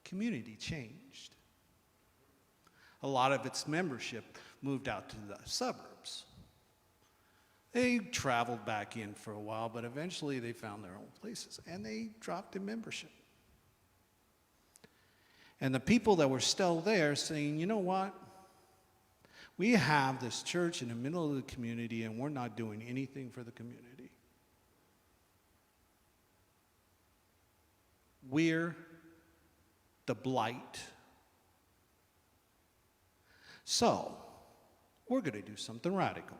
Community changed. A lot of its membership moved out to the suburbs. They traveled back in for a while, but eventually they found their own places, and they dropped in membership. And the people that were still there saying, you know what? We have this church in the middle of the community, and we're not doing anything for the community. We're the blight. So, we're going to do something radical.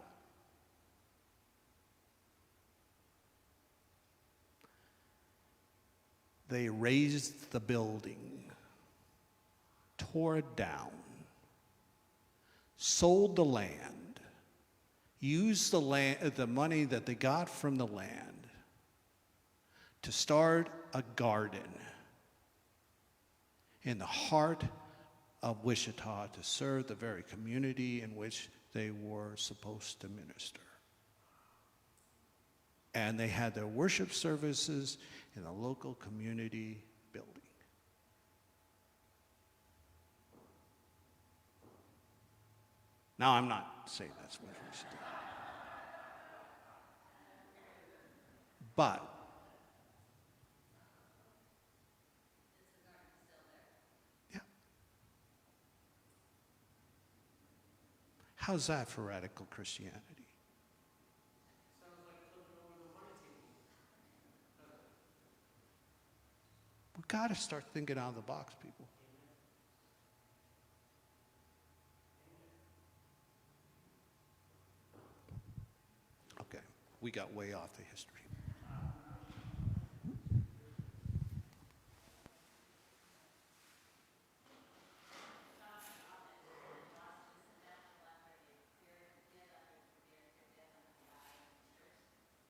They razed the building, tore it down, sold the land, used the money that they got from the land to start a garden in the heart of Wichita to serve the very community in which they were supposed to minister. And they had their worship services in a local community building. Now, I'm not saying that's what we should do. But yeah. How's that for radical Christianity? We've got to start thinking out of the box, people. Okay, we got way off the history.